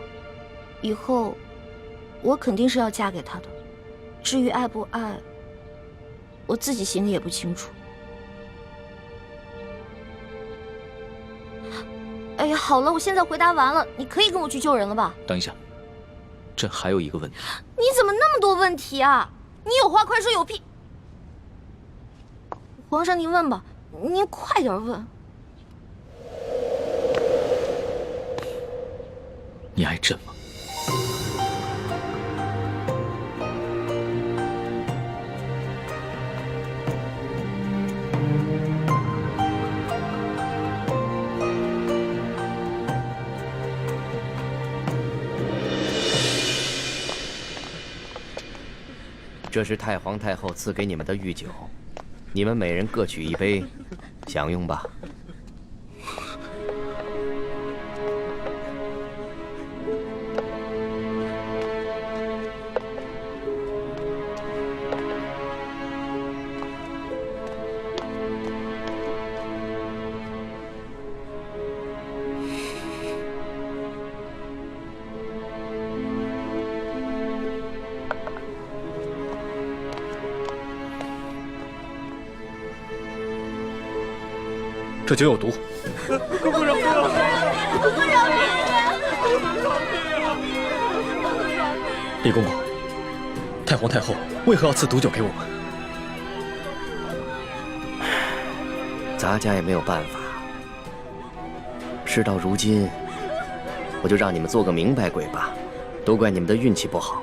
以后我肯定是要嫁给他的。至于爱不爱，我自己心里也不清楚。哎呀，好了，我现在回答完了，你可以跟我去救人了吧？等一下，朕还有一个问题。你怎么那么多问题啊？你有话快说，有屁！皇上，您问吧，您快点问。你爱朕吗？这是太皇太后赐给你们的御酒，你们每人各取一杯，享用吧。这酒有毒。李公公，太皇太后为何要赐毒酒给我们？咱家也没有办法。事到如今，我就让你们做个明白鬼吧。都怪你们的运气不好，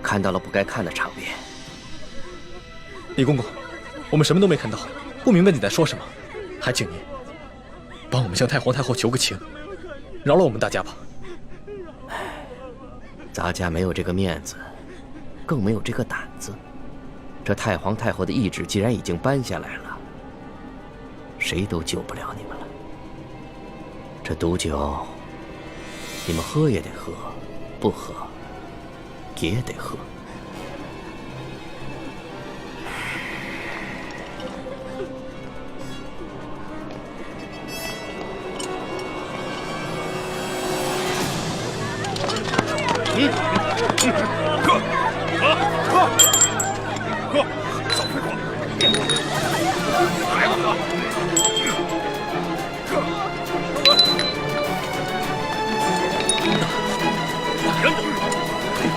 看到了不该看的场面。李公公，我们什么都没看到，不明白你在说什么。还请您帮我们向太皇太后求个情，饶了我们大家吧。咱家没有这个面子，更没有这个胆子。这太皇太后的懿旨既然已经颁下来了，谁都救不了你们了。这毒酒，你们喝也得喝，不喝也得喝。喝，少废话，还不喝？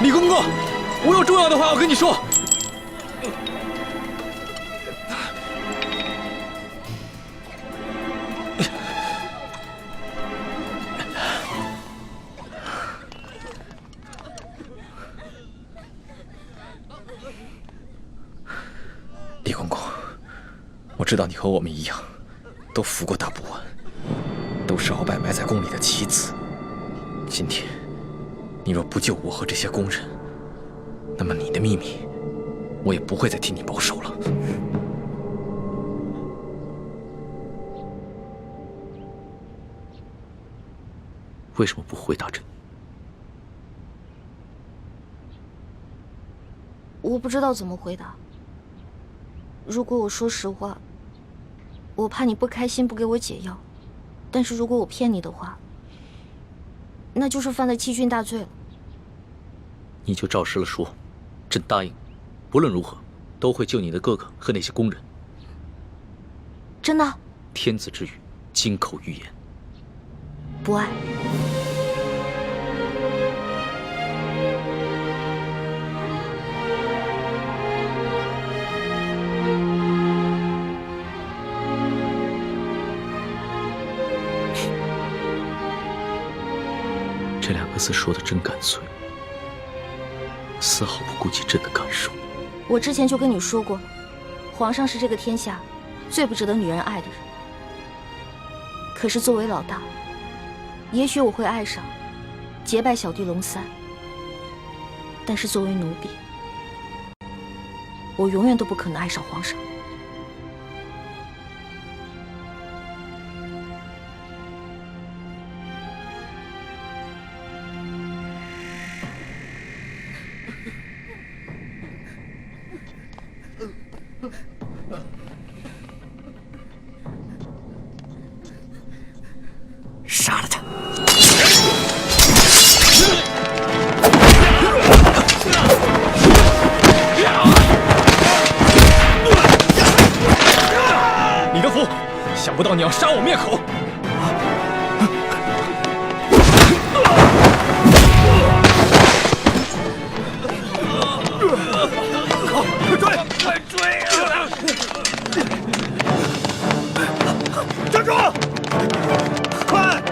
李公公，我有重要的话要跟你说。李公公，我知道你和我们一样，都服过大补丸，都是鳌拜埋在宫里的棋子。今天，你若不救我和这些宫人，那么你的秘密，我也不会再替你保守了。为什么不回答朕？我不知道怎么回答。如果我说实话，我怕你不开心，不给我解药；但是如果我骗你的话，那就是犯了欺君大罪了。你就照实了说，朕答应，不论如何，都会救你的哥哥和那些宫人。真的？天子之语，金口玉言。不爱。这两个字说的真干脆，丝毫不顾及朕的感受。我之前就跟你说过了，皇上是这个天下最不值得女人爱的人。可是作为老大，也许我会爱上结拜小弟龙三，但是作为奴婢，我永远都不可能爱上皇上。杀了他！李德福，想不到你要杀我灭口！快追！快追啊！站住！快！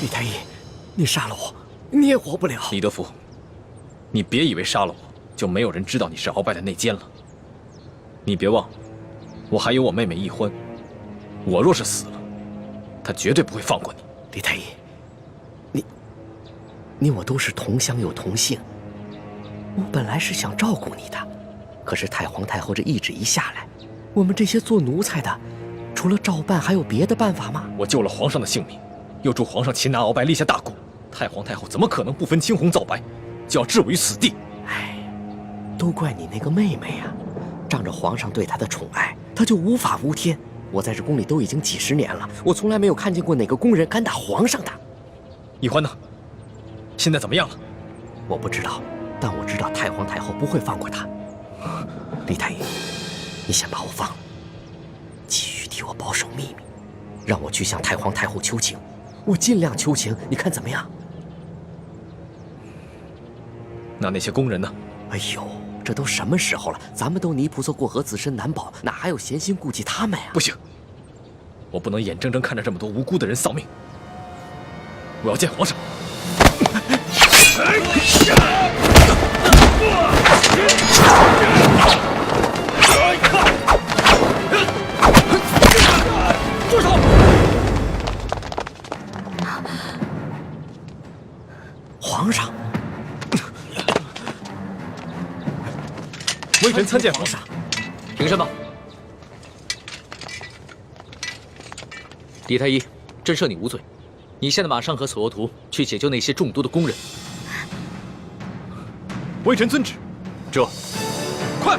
李太医，你杀了我，你也活不了。李德福，你别以为杀了我就没有人知道你是鳌拜的内奸了。你别忘了，我还有我妹妹易欢，我若是死了，她绝对不会放过你。李太医，你我都是同乡又同姓，我本来是想照顾你的，可是太皇太后这懿旨一下来，我们这些做奴才的，除了照办还有别的办法吗？我救了皇上的性命，又助皇上擒拿鳌拜，立下大功，太皇太后怎么可能不分青红皂白，就要置我于死地？哎，都怪你那个妹妹呀！仗着皇上对她的宠爱，她就无法无天。我在这宫里都已经几十年了，我从来没有看见过哪个宫人敢打皇上的。易欢呢？现在怎么样了？我不知道，但我知道太皇太后不会放过她。李太医，你先把我放了，继续替我保守秘密，让我去向太皇太后求情。我尽量求情，你看怎么样？那些宫人呢？哎呦，这都什么时候了？咱们都泥菩萨过河，自身难保，哪还有闲心顾及他们呀？不行，我不能眼睁睁看着这么多无辜的人丧命。我要见皇上。住手！皇上，微臣参见皇上。凭什么？李太医，朕赦你无罪。你现在马上和索额图去解救那些中毒的工人。微臣遵旨。这，快！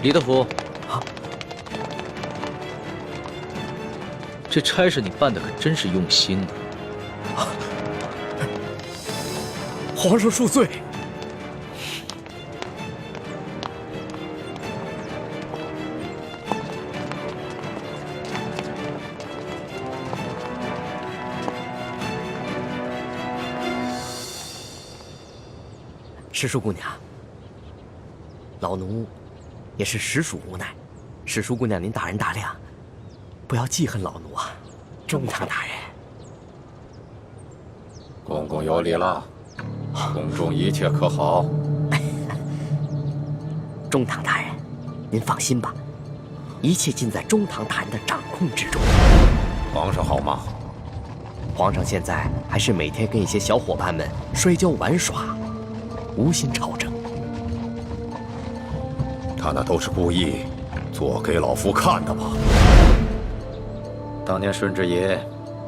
李德福，这差事你办的可真是用心呢。皇上恕罪。石叔姑娘，老奴也是实属无奈。石叔姑娘，您大人大量，不要记恨老奴啊！中堂大人，公公有礼了。宫中一切可好？中堂大人，您放心吧，一切尽在中堂大人的掌控之中。皇上好吗？皇上现在还是每天跟一些小伙伴们摔跤玩耍，无心朝政。他那都是故意做给老夫看的吧？当年顺治爷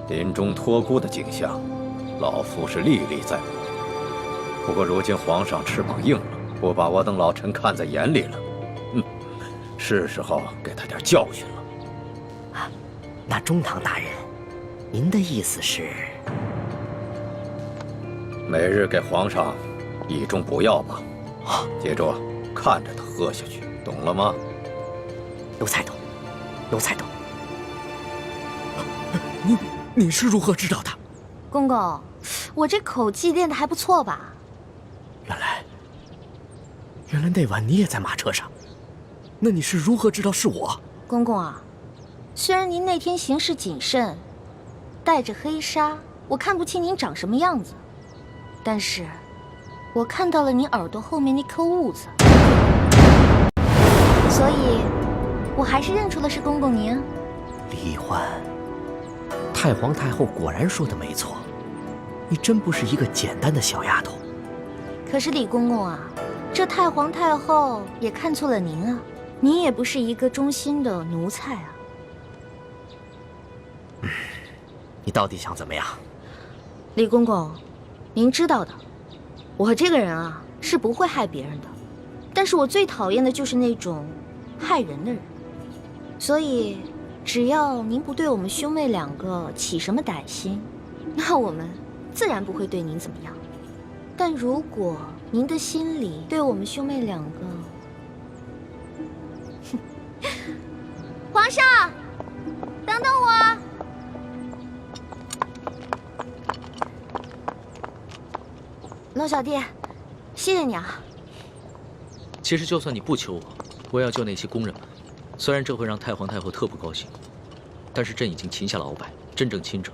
临终托孤的景象，老夫是历历在目。不过如今皇上翅膀硬了，不把我等老臣看在眼里了，是时候给他点教训了。那中堂大人，您的意思是？每日给皇上一盅补药吧，接着看着他喝下去，懂了吗？奴才懂，奴才懂。你是如何知道的？公公，我这口技练得还不错吧？原来那晚你也在马车上，那你是如何知道是我？公公啊，虽然您那天行事谨慎，带着黑纱，我看不清您长什么样子，但是我看到了你耳朵后面那颗痦子，所以我还是认出了是公公您。李欢，太皇太后果然说的没错，你真不是一个简单的小丫头。可是李公公啊，这太皇太后也看错了您啊，您也不是一个忠心的奴才啊。你到底想怎么样？李公公，您知道的，我这个人啊是不会害别人的，但是我最讨厌的就是那种害人的人。所以，只要您不对我们兄妹两个起什么歹心，那我们自然不会对您怎么样。但如果您的心里对我们兄妹两个，皇上，等等我。龙小弟，谢谢你啊。其实就算你不求我，我也要救那些工人们。虽然这会让太皇太后特不高兴，但是朕已经擒下了鳌拜，真正亲者，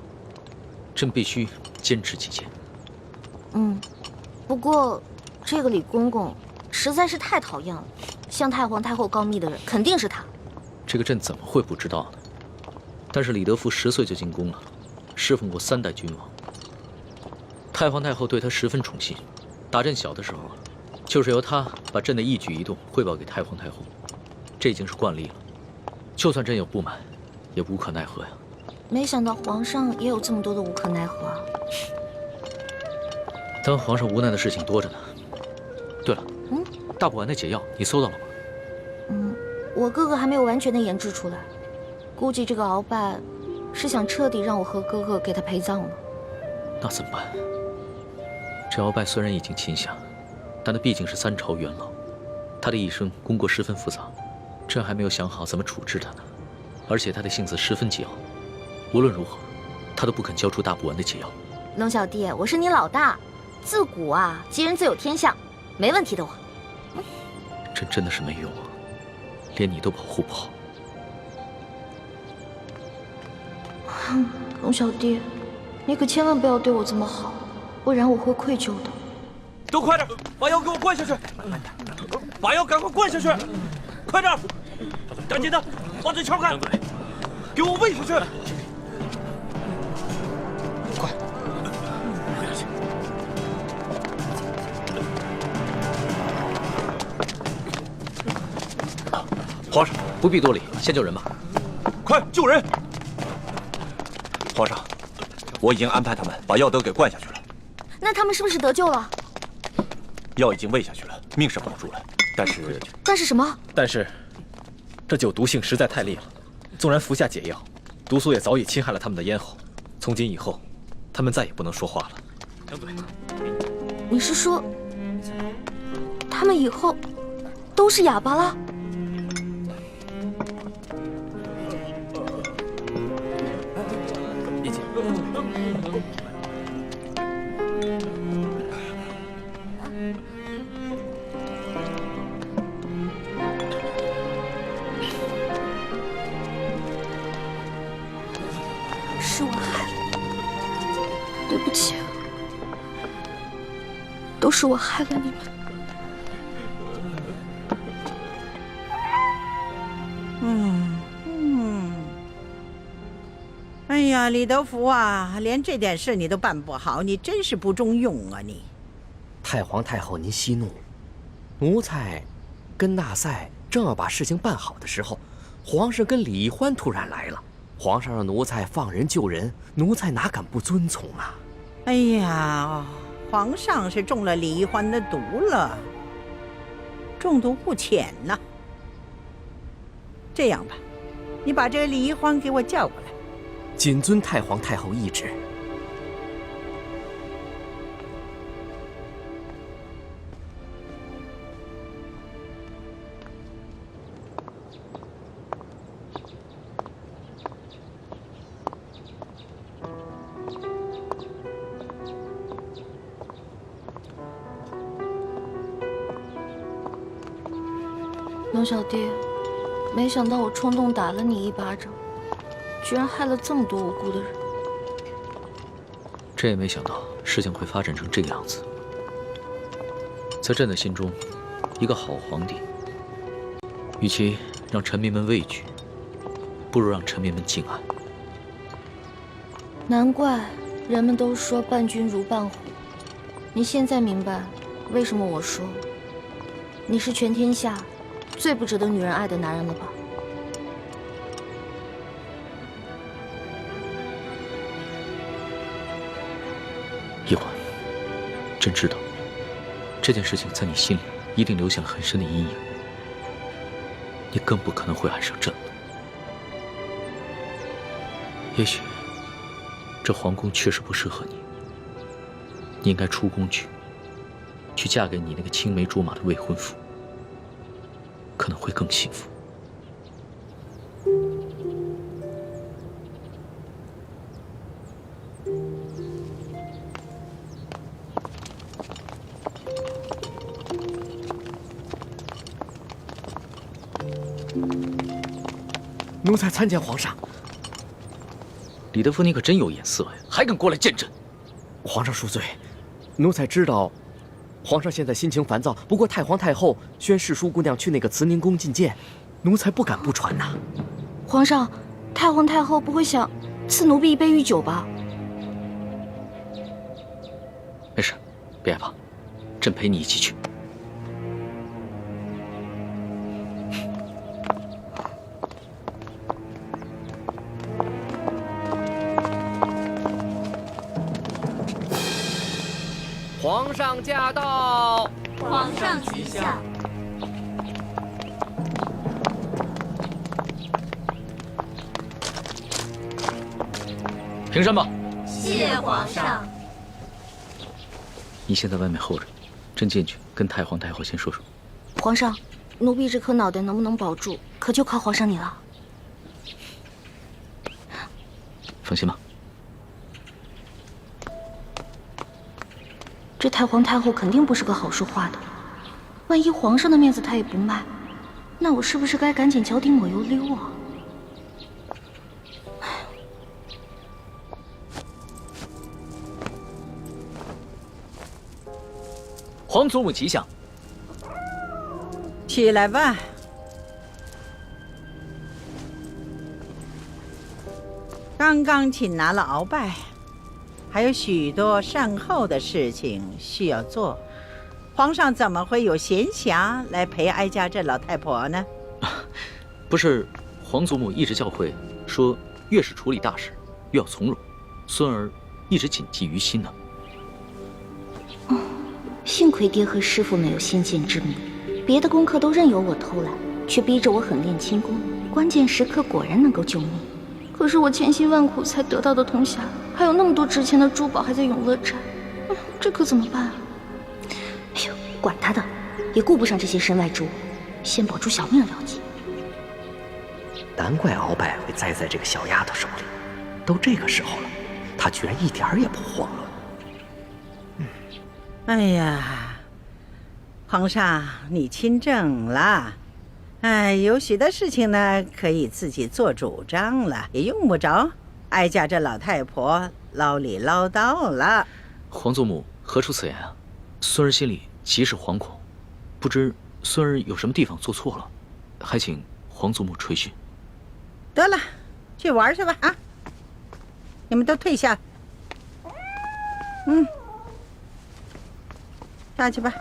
朕必须坚持己见。不过这个李公公实在是太讨厌了，向太皇太后告密的人肯定是他。这个朕怎么会不知道呢？但是李德福10岁就进宫了，侍奉过3代君王。太皇太后对他十分宠信，打朕小的时候，就是由他把朕的一举一动汇报给太皇太后，这已经是惯例了。就算朕有不满，也无可奈何呀。没想到皇上也有这么多的无可奈何啊。当皇上无奈的事情多着呢。对了，大补丸的解药你搜到了吗？我哥哥还没有完全的研制出来，估计这个鳌拜是想彻底让我和哥哥给他陪葬了。那怎么办？这鳌拜虽然已经擒下，但他毕竟是3朝元老，他的一生功过十分复杂，朕还没有想好怎么处置他呢。而且他的性子十分桀骜，无论如何，他都不肯交出大补丸的解药。龙小弟，我是你老大，自古啊，吉人自有天相，没问题的我。朕真的是没用啊，连你都保护不好。龙小弟，你可千万不要对我这么好，不然我会愧疚的。都快点，把药给我灌下去！把药赶快灌下去！快点，赶紧的，把这撬开，给我喂下去！快！皇上不必多礼，先救人吧。快救人！皇上，我已经安排他们把药都给灌下去了。那他们是不是得救了？药已经喂下去了，命是保住了，但是什么？但是，这酒毒性实在太烈了，纵然服下解药，毒素也早已侵害了他们的咽喉。从今以后，他们再也不能说话了。张嘴。你是说，他们以后都是哑巴了？理解。是我害了，对不起，都是我害了你们。哎呀，李德福啊，连这点事你都办不好，你真是不中用啊你！太皇太后，您息怒，奴才跟纳赛正要把事情办好的时候，皇上跟李欢突然来了。皇上让奴才放人救人，奴才哪敢不遵从啊？哎呀，皇上是中了李欢的毒了，中毒不浅呐。这样吧，你把这个李欢给我叫过来。谨遵太皇太后懿旨。龙小弟，没想到我冲动打了你一巴掌，居然害了这么多无辜的人。朕也没想到事情会发展成这个样子。在朕的心中，一个好皇帝，与其让臣民们畏惧，不如让臣民们敬爱。难怪人们都说伴君如伴虎。你现在明白为什么我说你是全天下最不值得女人爱的男人了吧？一环，朕知道这件事情在你心里一定留下了很深的阴影，你更不可能会爱上朕了。也许这皇宫确实不适合你，你应该出宫去嫁给你那个青梅竹马的未婚夫，可能会更幸福。奴才参见皇上。李德福，你可真有眼色呀，还敢过来见朕！皇上恕罪，奴才知道，皇上现在心情烦躁。不过太皇太后宣誓淑姑娘去那个慈宁宫觐见，奴才不敢不传呐。皇上，太皇太后不会想赐奴婢一杯御酒吧？没事，别害怕，朕陪你一起去。皇上驾到！皇上吉祥！平身吧。谢皇上。你先在外面候着，朕进去跟太皇太后先说说。皇上，奴婢这颗脑袋能不能保住，可就靠皇上你了。放心吧。这太皇太后肯定不是个好说话的，万一皇上的面子她也不卖，那我是不是该赶紧脚底抹油溜啊？皇祖母吉祥。起来吧。刚刚请拿了鳌拜，还有许多善后的事情需要做，皇上怎么会有闲暇来陪哀家这老太婆呢？不是皇祖母一直教诲说，越是处理大事，越要从容。孙儿一直谨记于心呢。幸亏爹和师傅没有先见之明，别的功课都任由我偷懒，却逼着我狠练轻功，关键时刻果然能够救命。可是我千辛万苦才得到的铜匣，还有那么多值钱的珠宝还在永乐寨，这可怎么办啊？哎呦，管他的，也顾不上这些身外之物，先保住小命了结。难怪鳌拜会栽在这个小丫头手里，都这个时候了，她居然一点儿也不慌了。哎呀，皇上你亲政了，有许多事情呢可以自己做主张了，也用不着哀家这老太婆唠里唠叨了。皇祖母何出此言啊？孙儿心里极是惶恐，不知孙儿有什么地方做错了，还请皇祖母垂训。得了，去玩去吧啊！你们都退下。下去吧。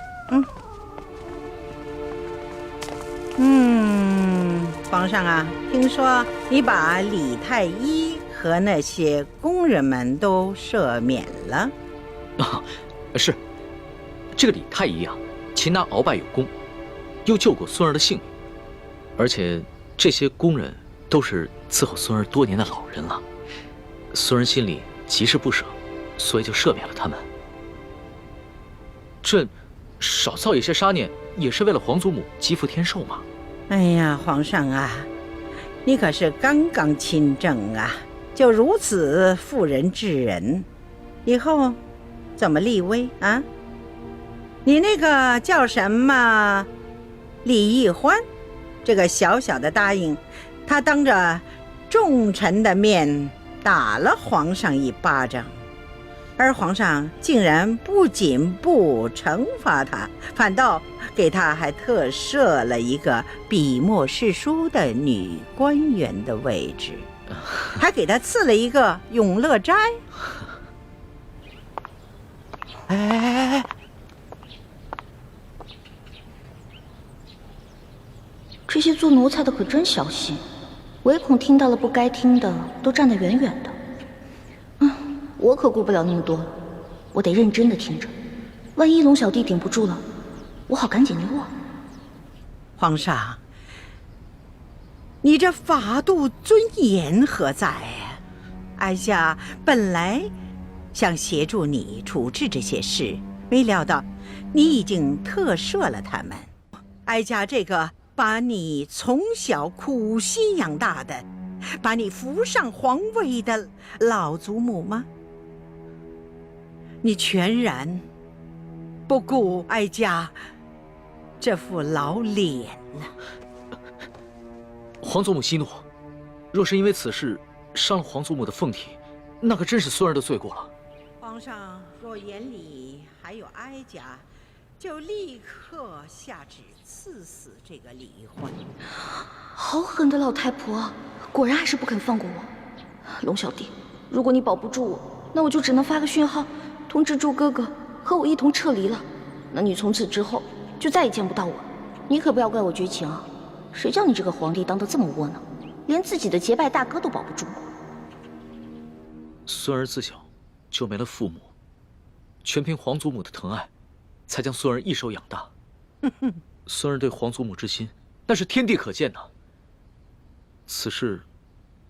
皇上啊，听说你把李太医和那些工人们都赦免了。是，这个李太医啊，擒拿鳌拜有功，又救过孙儿的性命，而且这些工人都是伺候孙儿多年的老人了，孙儿心里极是不舍，所以就赦免了他们。朕少造一些杀念，也是为了皇祖母积福天寿嘛。哎呀，皇上啊，你可是刚刚亲政啊，就如此妇人之仁，以后怎么立威啊？你那个叫什么李义欢，这个小小的答应，他当着众臣的面打了皇上一巴掌，而皇上竟然不仅不惩罚他，反倒给他还特设了一个笔墨诗书的女官员的位置，还给他赐了一个永乐斋。哎，这些做奴才的可真小心，唯恐听到了不该听的，都站得远远的。我可顾不了那么多了，我得认真的听着，万一龙小弟顶不住了，我好赶紧溜啊！皇上，你这法度尊严何在呀？哀家本来想协助你处置这些事，没料到你已经特赦了他们。哀家这个把你从小苦心养大的，把你扶上皇位的老祖母吗？你全然不顾哀家这副老脸了。皇祖母息怒，若是因为此事伤了皇祖母的凤体，那可真是孙儿的罪过了。皇上若眼里还有哀家，就立刻下旨赐死这个李欢。好狠的老太婆，果然还是不肯放过我。龙小弟，如果你保不住我，那我就只能发个讯号，通知祝哥哥和我一同撤离了。那你从此之后就再也见不到我。你可不要怪我绝情啊！谁叫你这个皇帝当得这么窝囊，连自己的结拜大哥都保不住。孙儿自小就没了父母，全凭皇祖母的疼爱，才将孙儿一手养大。孙儿对皇祖母之心，那是天地可见的。此事，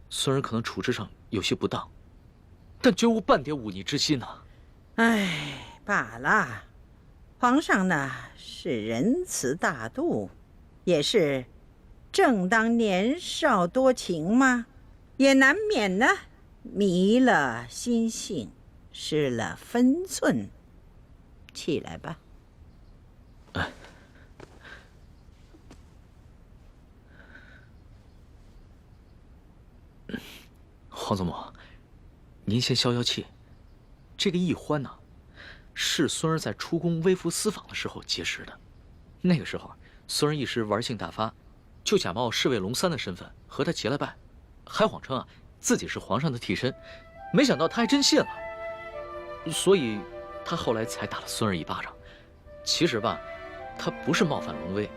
孙儿可能处置上有些不当，但绝无半点忤逆之心呐。唉，罢了。皇上呢是仁慈大度，也是正当年少多情嘛，也难免呢迷了心性，失了分寸。起来吧。皇祖母，您先消消气。这个易欢呢，是孙儿在出宫微服私访的时候结识的。那个时候，孙儿一时玩性大发，就假冒侍卫龙三的身份和他结了拜，还谎称自己是皇上的替身。没想到他还真信了，所以他后来才打了孙儿一巴掌。其实吧，他不是冒犯龙威，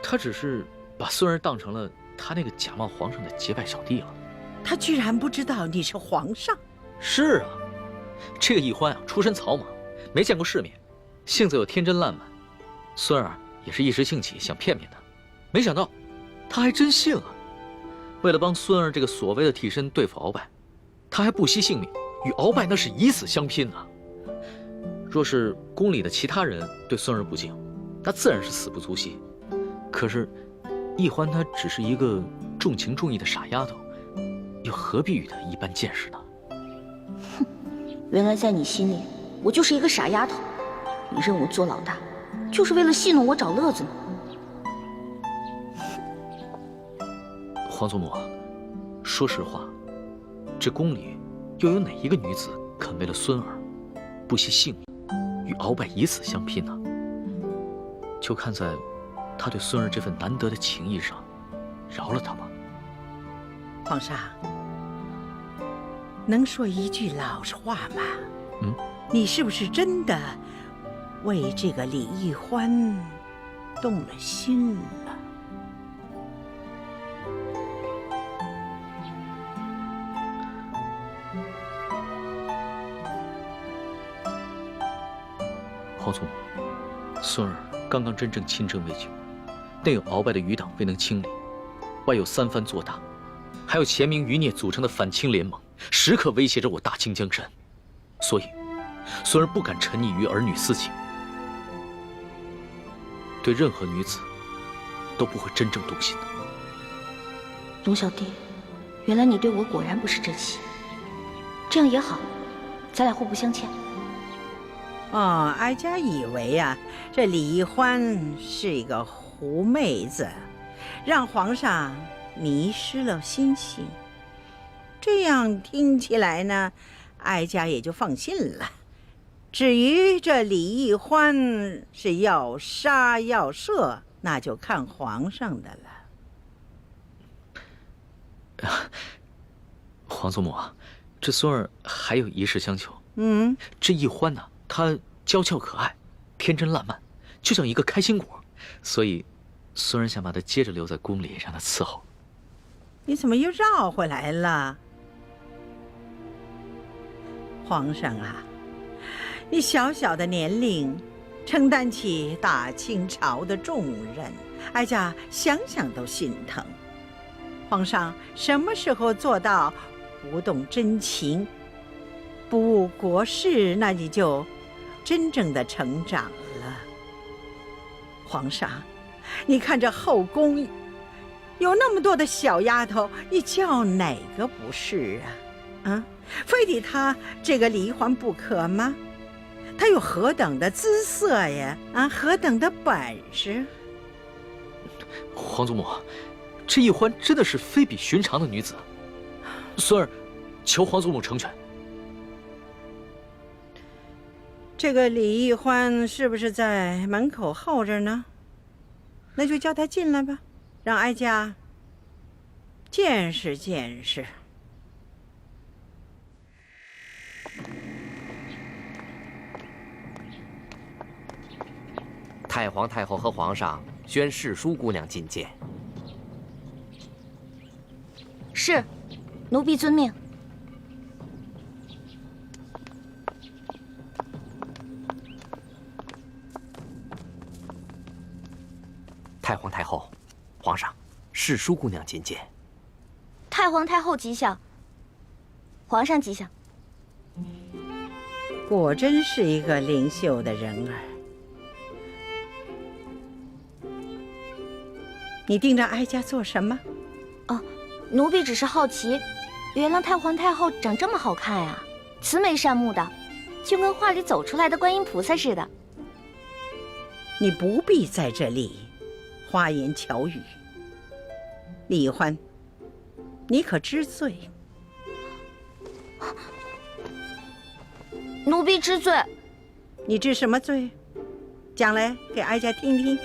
他只是把孙儿当成了他那个假冒皇上的结拜小弟了。他居然不知道你是皇上？是啊，这个易欢出身草莽，没见过世面，性子又天真烂漫。孙儿也是一时兴起想骗骗他，没想到他还真信了。为了帮孙儿这个所谓的替身对付鳌拜，他还不惜性命，与鳌拜那是以死相拼啊！若是宫里的其他人对孙儿不敬，那自然是死不足惜。可是易欢她只是一个重情重义的傻丫头，又何必与他一般见识呢？哼，原来在你心里，我就是一个傻丫头。你认我做老大，就是为了戏弄我找乐子呢。皇祖母，说实话，这宫里又有哪一个女子肯为了孙儿不惜性命，与鳌拜以死相拼呢？就看在他对孙儿这份难得的情谊上，饶了他吧。皇上，能说一句老实话吗？你是不是真的为这个李易欢动了心了？皇祖母，孙儿刚刚真正亲征未久，内有鳌拜的余党未能清理，外有三藩做大，还有钱明余孽组成的反清联盟，时刻威胁着我大清江山，所以孙儿不敢沉溺于儿女私情，对任何女子都不会真正动心的。龙小弟，原来你对我果然不是真心，这样也好，咱俩互不相欠。哀家以为这李易欢是一个狐妹子，让皇上迷失了心性。这样听起来呢，哀家也就放心了。至于这李易欢是要杀要赦，那就看皇上的了。皇祖母啊，这孙儿还有一事相求。这易欢呢，他娇俏可爱，天真烂漫，就像一个开心果，所以孙儿想把他接着留在宫里，让他伺候。你怎么又绕回来了？皇上啊，你小小的年龄，承担起大清朝的重任，哀家想想都心疼。皇上什么时候做到不动真情，不误国事，那你就真正的成长了。皇上，你看这后宫有那么多的小丫头，你叫哪个不是啊？非得她这个李易欢不可吗？她有何等的姿色呀？何等的本事？皇祖母，这易欢真的是非比寻常的女子，孙儿求皇祖母成全。这个李易欢是不是在门口候着呢？那就叫他进来吧，让哀家见识见识。太皇太后和皇上宣世淑姑娘觐见。是，奴婢遵命。太皇太后，皇上，世淑姑娘觐见。太皇太后吉祥，皇上吉祥。果真是一个灵秀的人儿。你盯着哀家做什么？奴婢只是好奇，原来太皇太后长这么好看呀，慈眉善目的，就跟画里走出来的观音菩萨似的。你不必在这里花言巧语。李易欢，你可知罪？奴婢知罪。你知什么罪？讲来给哀家听听。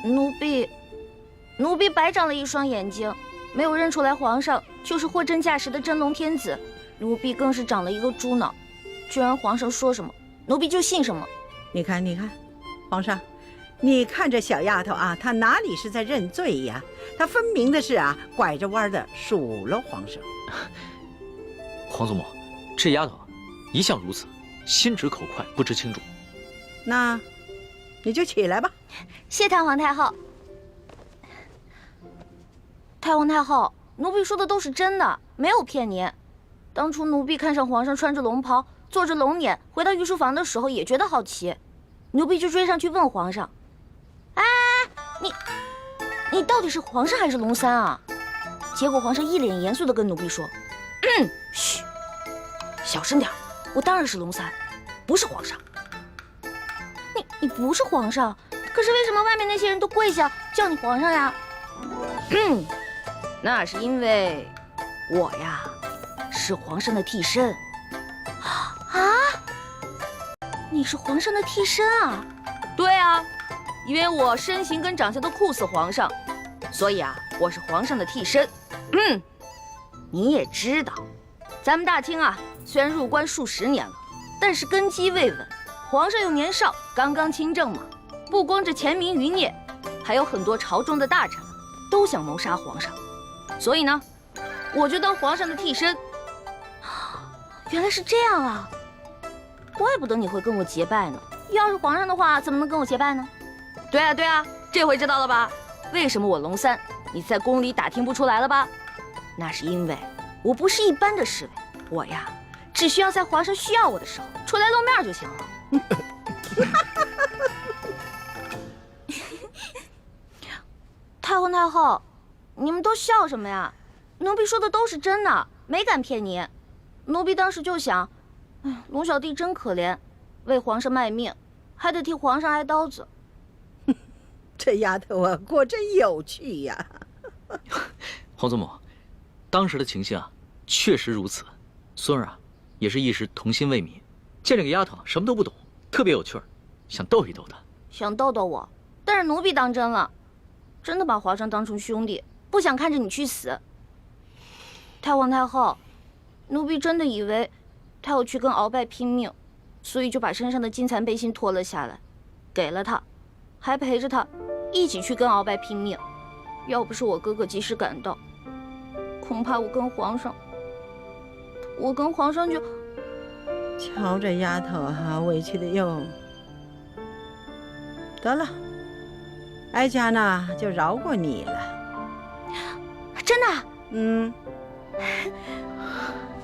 奴婢白长了一双眼睛，没有认出来皇上就是货真价实的真龙天子。奴婢更是长了一个猪脑，居然皇上说什么，奴婢就信什么。你看，皇上，你看这小丫头啊，她哪里是在认罪呀？她分明的是拐着弯的数落皇上。皇祖母，这丫头一向如此，心直口快，不知轻重。那你就起来吧。谢太皇太后。太皇太后，奴婢说的都是真的，没有骗您。当初奴婢看上皇上穿着龙袍，坐着龙辇回到御书房的时候，也觉得好奇，奴婢就追上去问皇上：“哎，你到底是皇上还是龙三啊？”结果皇上一脸严肃地跟奴婢说：“嘘，小声点，我当然是龙三，不是皇上。”你不是皇上，可是为什么外面那些人都跪下叫你皇上呀？那是因为我呀是皇上的替身。你是皇上的替身啊？对啊，因为我身形跟长相都酷似皇上，所以我是皇上的替身。你也知道，咱们大清虽然入关数十年了，但是根基未稳，皇上又年少，刚刚亲政嘛，不光这前明余孽，还有很多朝中的大臣都想谋杀皇上，所以呢，我就当皇上的替身。原来是这样啊，怪不得你会跟我结拜呢。要是皇上的话，怎么能跟我结拜呢？对啊，这回知道了吧？为什么我龙三你在宫里打听不出来了吧？那是因为我不是一般的侍卫，我呀只需要在皇上需要我的时候出来露面就行了。太皇太后，你们都笑什么呀？奴婢说的都是真的，没敢骗你。奴婢当时就想，龙小弟真可怜，为皇上卖命，还得替皇上挨刀子。这丫头啊，果真有趣呀！皇祖母，当时的情形确实如此。孙儿也是一时童心未泯，见这个丫头什么都不懂，特别有趣儿，想逗一逗她。想逗逗我，但是奴婢当真了，真的把皇上当成兄弟，不想看着你去死。太皇太后，奴婢真的以为他要去跟鳌拜拼命，所以就把身上的金蚕背心脱了下来，给了他，还陪着他一起去跟鳌拜拼命。要不是我哥哥及时赶到，恐怕我跟皇上就……瞧这丫头啊，委屈的哟。得了，哀家呢就饶过你了。真的？嗯。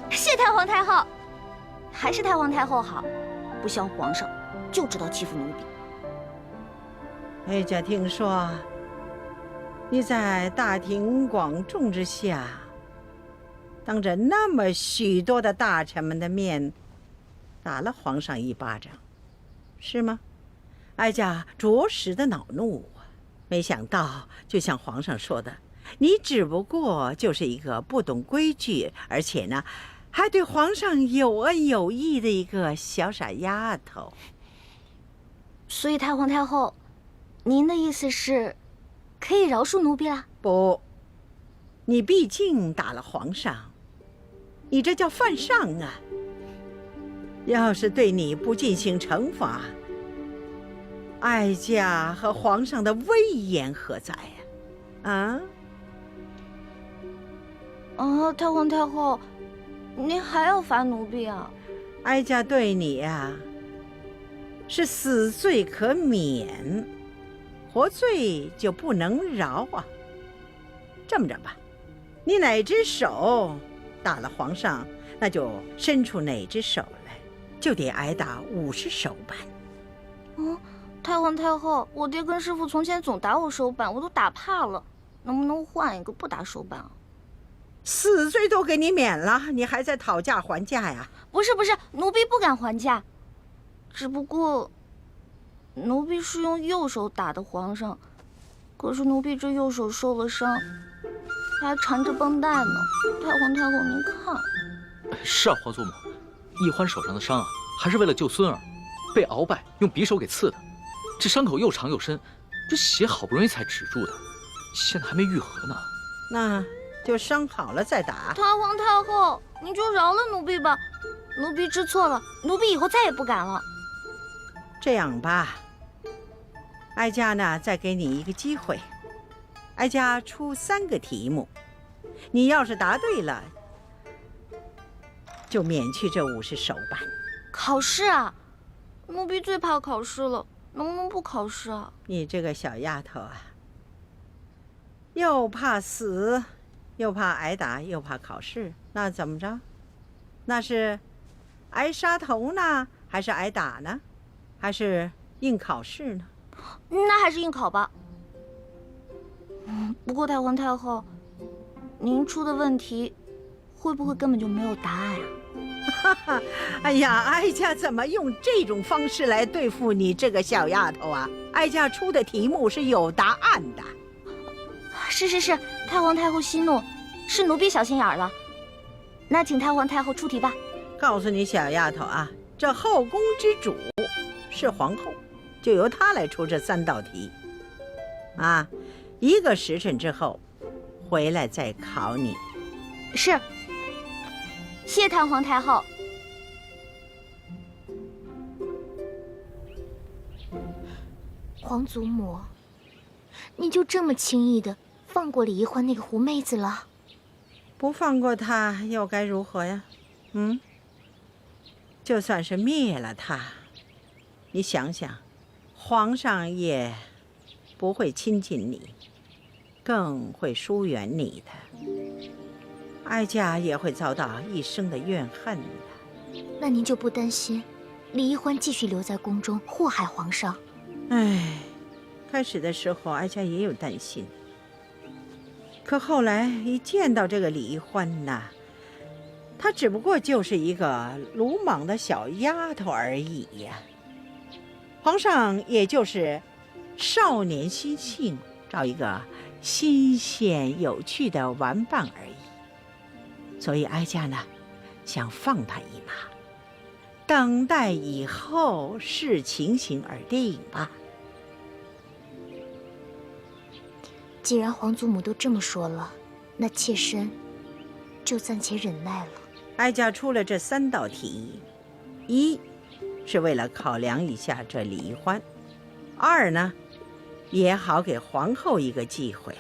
谢太皇太后，还是太皇太后好，不像皇上，就知道欺负奴婢。哀家听说你在大庭广众之下，当着那么许多的大臣们的面，打了皇上一巴掌，是吗？哀家着实的恼怒啊！没想到，就像皇上说的，你只不过就是一个不懂规矩，而且呢，还对皇上有恩有义的一个小傻丫头。所以太皇太后，您的意思是，可以饶恕奴婢啦？不，你毕竟打了皇上，你这叫犯上啊！要是对你不进行惩罚，哀家和皇上的威严何在呀？太皇太后，您还要罚奴婢啊？哀家对你呀，是死罪可免，活罪就不能饶啊。这么着吧，你哪只手打了皇上，那就伸出哪只手来，就得挨打50手板。太皇太后，我爹跟师傅从前总打我手板，我都打怕了，能不能换一个不打手板啊？死罪都给你免了，你还在讨价还价呀？不是，奴婢不敢还价，只不过奴婢是用右手打的皇上，可是奴婢这右手受了伤，还缠着绷带呢。太皇太后，您看。是啊，皇祖母，奕欢手上的伤啊，还是为了救孙儿，被鳌拜用匕首给刺的。这伤口又长又深，这血好不容易才止住的，现在还没愈合呢。那就伤好了再打。太皇太后，您就饶了奴婢吧，奴婢知错了，奴婢以后再也不敢了。这样吧，哀家呢再给你一个机会，哀家出3个题目，你要是答对了，就免去这50手板。考试啊？奴婢最怕考试了，能不能不考试啊？你这个小丫头啊，又怕死，又怕挨打，又怕考试，那怎么着？那是挨杀头呢，还是挨打呢？还是硬考试呢？那还是硬考吧。不过太皇太后，您出的问题会不会根本就没有答案啊？哎呀，哀家怎么用这种方式来对付你这个小丫头啊？哀家出的题目是有答案的。是，太皇太后息怒，是奴婢小心眼了。那请太皇太后出题吧。告诉你小丫头啊，这后宫之主是皇后，就由她来出这3道题。1个时辰之后回来再考你。是。谢太皇太后。皇祖母，你就这么轻易的放过李奕欢那个狐妹子了？不放过她又该如何呀？就算是灭了她，你想想，皇上也不会亲近你，更会疏远你的。哀家也会遭到一生的怨恨的。那您就不担心李奕欢继续留在宫中祸害皇上？开始的时候哀家也有担心，可后来一见到这个李奕欢呐，她只不过就是一个鲁莽的小丫头而已呀。皇上也就是少年心性，找一个新鲜有趣的玩伴而已。所以哀家呢，想放他一马，等待以后视情形而定吧。既然皇祖母都这么说了，那妾身就暂且忍耐了。哀家出了这3道题，一是为了考量一下这离欢，二呢，也好给皇后一个机会。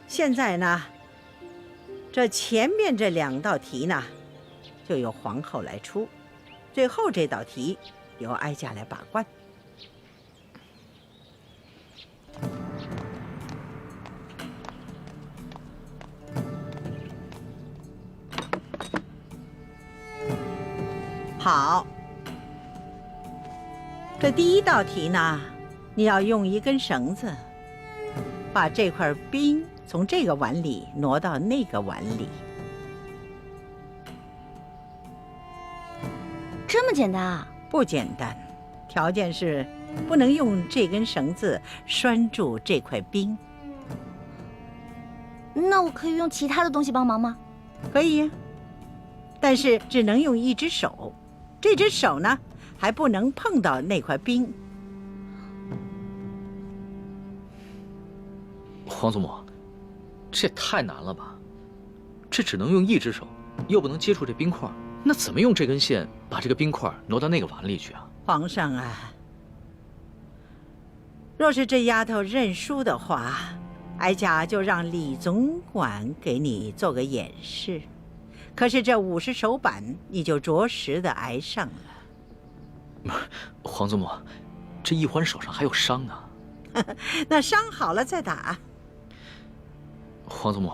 现在呢，这前面这2道题呢，就由皇后来出，最后这道题由哀家来把关。好，这第1道题呢，你要用一根绳子，把这块冰从这个碗里挪到那个碗里。这么简单啊？不简单，条件是不能用这根绳子拴住这块冰。那我可以用其他的东西帮忙吗？可以呀，但是只能用一只手。这只手呢，还不能碰到那块冰。皇祖母，这也太难了吧？这只能用一只手，又不能接触这冰块，那怎么用这根线把这个冰块挪到那个碗里去啊？皇上啊，若是这丫头认输的话，哀家就让李总管给你做个演示。可是这50手板，你就着实的挨上了。皇祖母，这奕欢手上还有伤呢。那伤好了再打。皇祖母，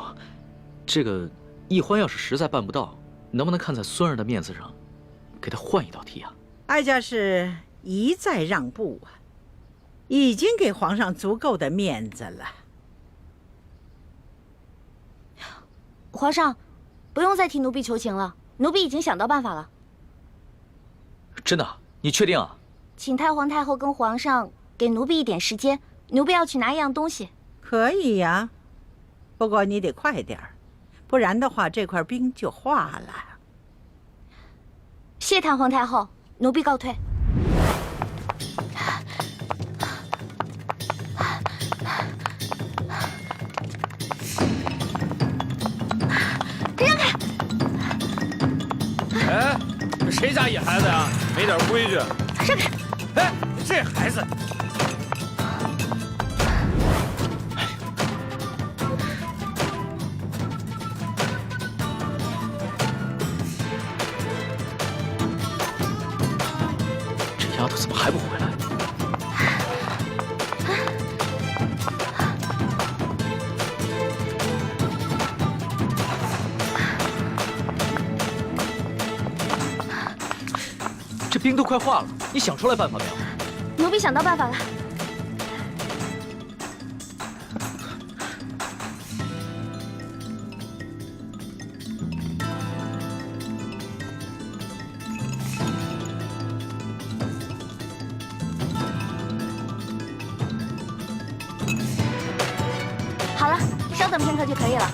这个奕欢要是实在办不到，能不能看在孙儿的面子上，给他换一道题啊？哀家是一再让步啊，已经给皇上足够的面子了。皇上，不用再替奴婢求情了，奴婢已经想到办法了。真的？你确定啊？请太皇太后跟皇上给奴婢一点时间，奴婢要去拿一样东西。可以呀，不过你得快点儿，不然的话这块冰就化了。谢太皇太后，奴婢告退。让开！哎，这谁家野孩子呀？没点规矩！让开！哎，这孩子！这丫头怎么还不回来？这冰都快化了，你想出来办法没有？奴婢想到办法了。好了，稍等片刻就可以了。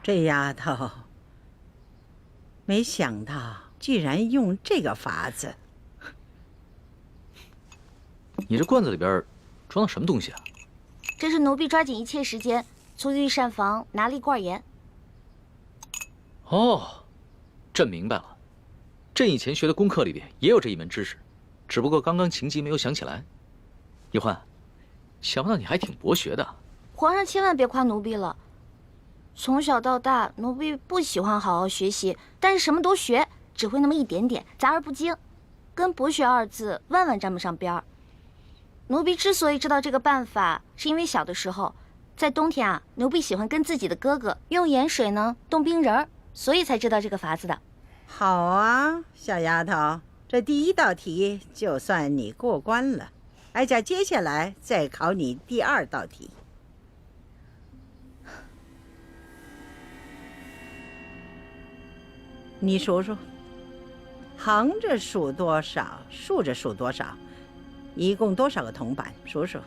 这丫头，没想到居然用这个法子。你这罐子里边装的什么东西啊？这是奴婢抓紧一切时间从御膳房拿了一罐盐。哦，朕明白了。朕以前学的功课里边也有这一门知识，只不过刚刚情急没有想起来。奕欢，想不到你还挺博学的。皇上千万别夸奴婢了。从小到大，奴婢不喜欢好好学习，但是什么都学，只会那么一点点，杂而不精，跟博学二字万万沾不上边儿。奴婢之所以知道这个办法，是因为小的时候，在冬天啊，奴婢喜欢跟自己的哥哥用盐水呢冻冰人儿，所以才知道这个法子的。好啊，小丫头，这第1道题就算你过关了。哀家接下来再考你第2道题。你数数，横着数多少，竖着数多少，一共多少个铜板？数数。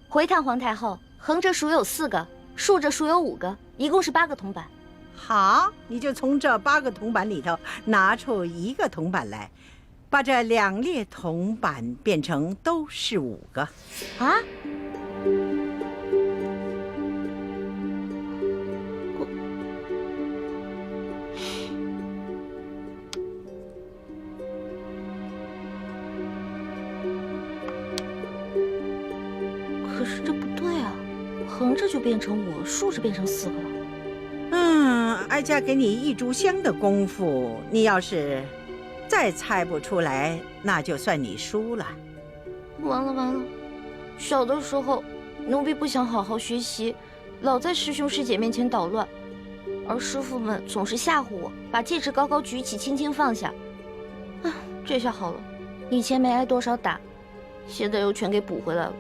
回太皇太后，横着数有4个，竖着数有5个，一共是8个铜板。好，你就从这8个铜板里头拿出1个铜板来，把这2列铜板变成都是5个。啊？可是这不对啊，横着就变成5，竖着变成4个了。哀家给你1炷香的功夫，你要是再猜不出来，那就算你输了。完了！小的时候，奴婢不想好好学习，老在师兄师姐面前捣乱，而师傅们总是吓唬我，把戒指高高举起，轻轻放下。这下好了，以前没挨多少打，现在又全给补回来了。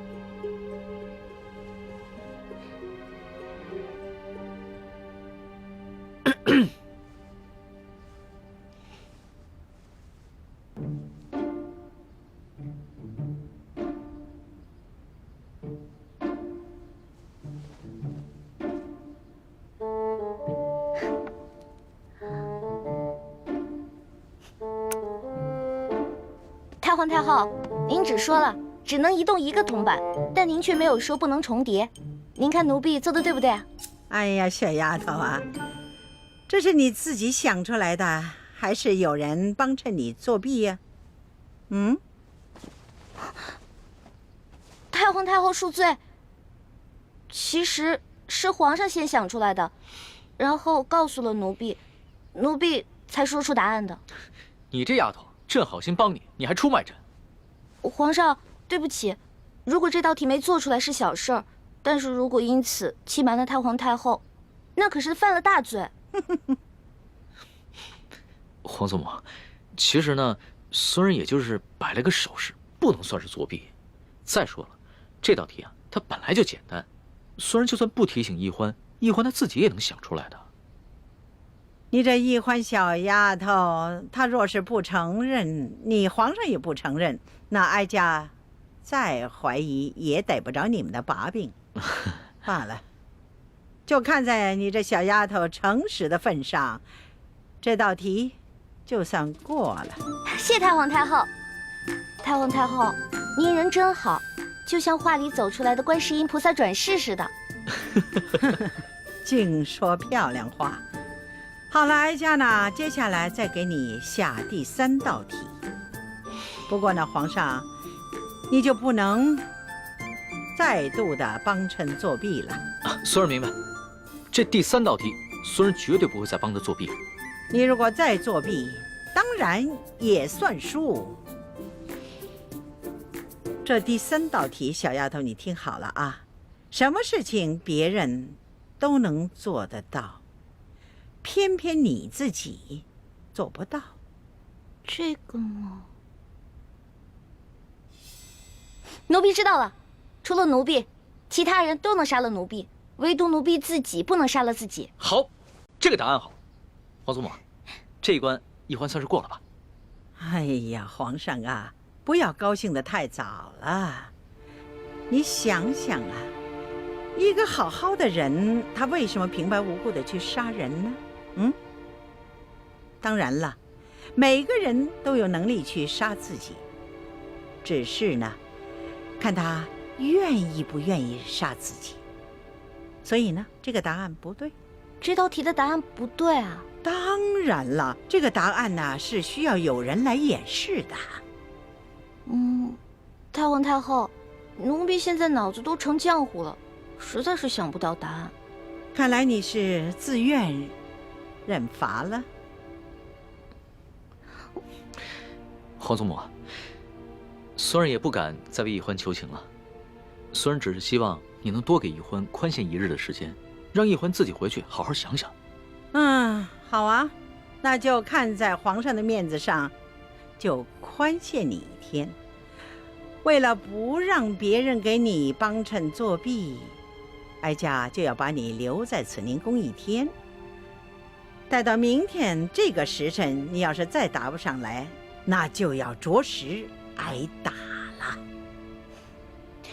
太皇太后，您只说了只能移动1个铜板，但您却没有说不能重叠。您看奴婢做的对不对啊？哎呀，小丫头啊，这是你自己想出来的，还是有人帮衬你作弊呀？太皇太后恕罪，其实是皇上先想出来的，然后告诉了奴婢，奴婢才说出答案的。你这丫头，朕好心帮你，你还出卖朕。皇上，对不起，如果这道题没做出来是小事儿，但是如果因此欺瞒了太皇太后，那可是犯了大罪。皇祖母，其实呢，孙人也就是摆了个手势，不能算是作弊。再说了，这道题啊，它本来就简单，孙人就算不提醒易欢，易欢他自己也能想出来的。你这易欢小丫头，她若是不承认，你皇上也不承认，那哀家再怀疑也逮不着你们的把柄。罢了，就看在你这小丫头诚实的份上，这道题就算过了。谢太皇太后。太皇太后，您人真好，就像画里走出来的观世音菩萨转世似的。净说漂亮话。好了，哀家呢，接下来再给你下第3道题。不过呢，皇上，你就不能再度的帮衬作弊了。孙儿明白，这第3道题，孙儿绝对不会再帮他作弊了。你如果再作弊，当然也算输。这第3道题，小丫头，你听好了啊，什么事情别人都能做得到，偏偏你自己做不到。这个嘛，奴婢知道了，除了奴婢，其他人都能杀了奴婢，唯独奴婢自己不能杀了自己。好，这个答案好。皇祖母，这一关易欢算是过了吧？哎呀，皇上啊，不要高兴得太早了。你想想啊，一个好好的人，他为什么平白无故的去杀人呢？当然了，每个人都有能力去杀自己，只是呢，看他愿意不愿意杀自己。所以呢，这个答案不对。这道题的答案不对啊？当然了，这个答案呢，是需要有人来演示的。太皇太后，奴婢现在脑子都成浆糊了，实在是想不到答案。看来你是自愿认罚了。皇祖母，孙儿也不敢再为易欢求情了。孙儿只是希望你能多给易欢宽限1日的时间，让易欢自己回去好好想想。好啊，那就看在皇上的面子上，就宽限你1天。为了不让别人给你帮衬作弊，哀家就要把你留在慈宁宫1天。待到明天这个时辰，你要是再打不上来，那就要着实挨打。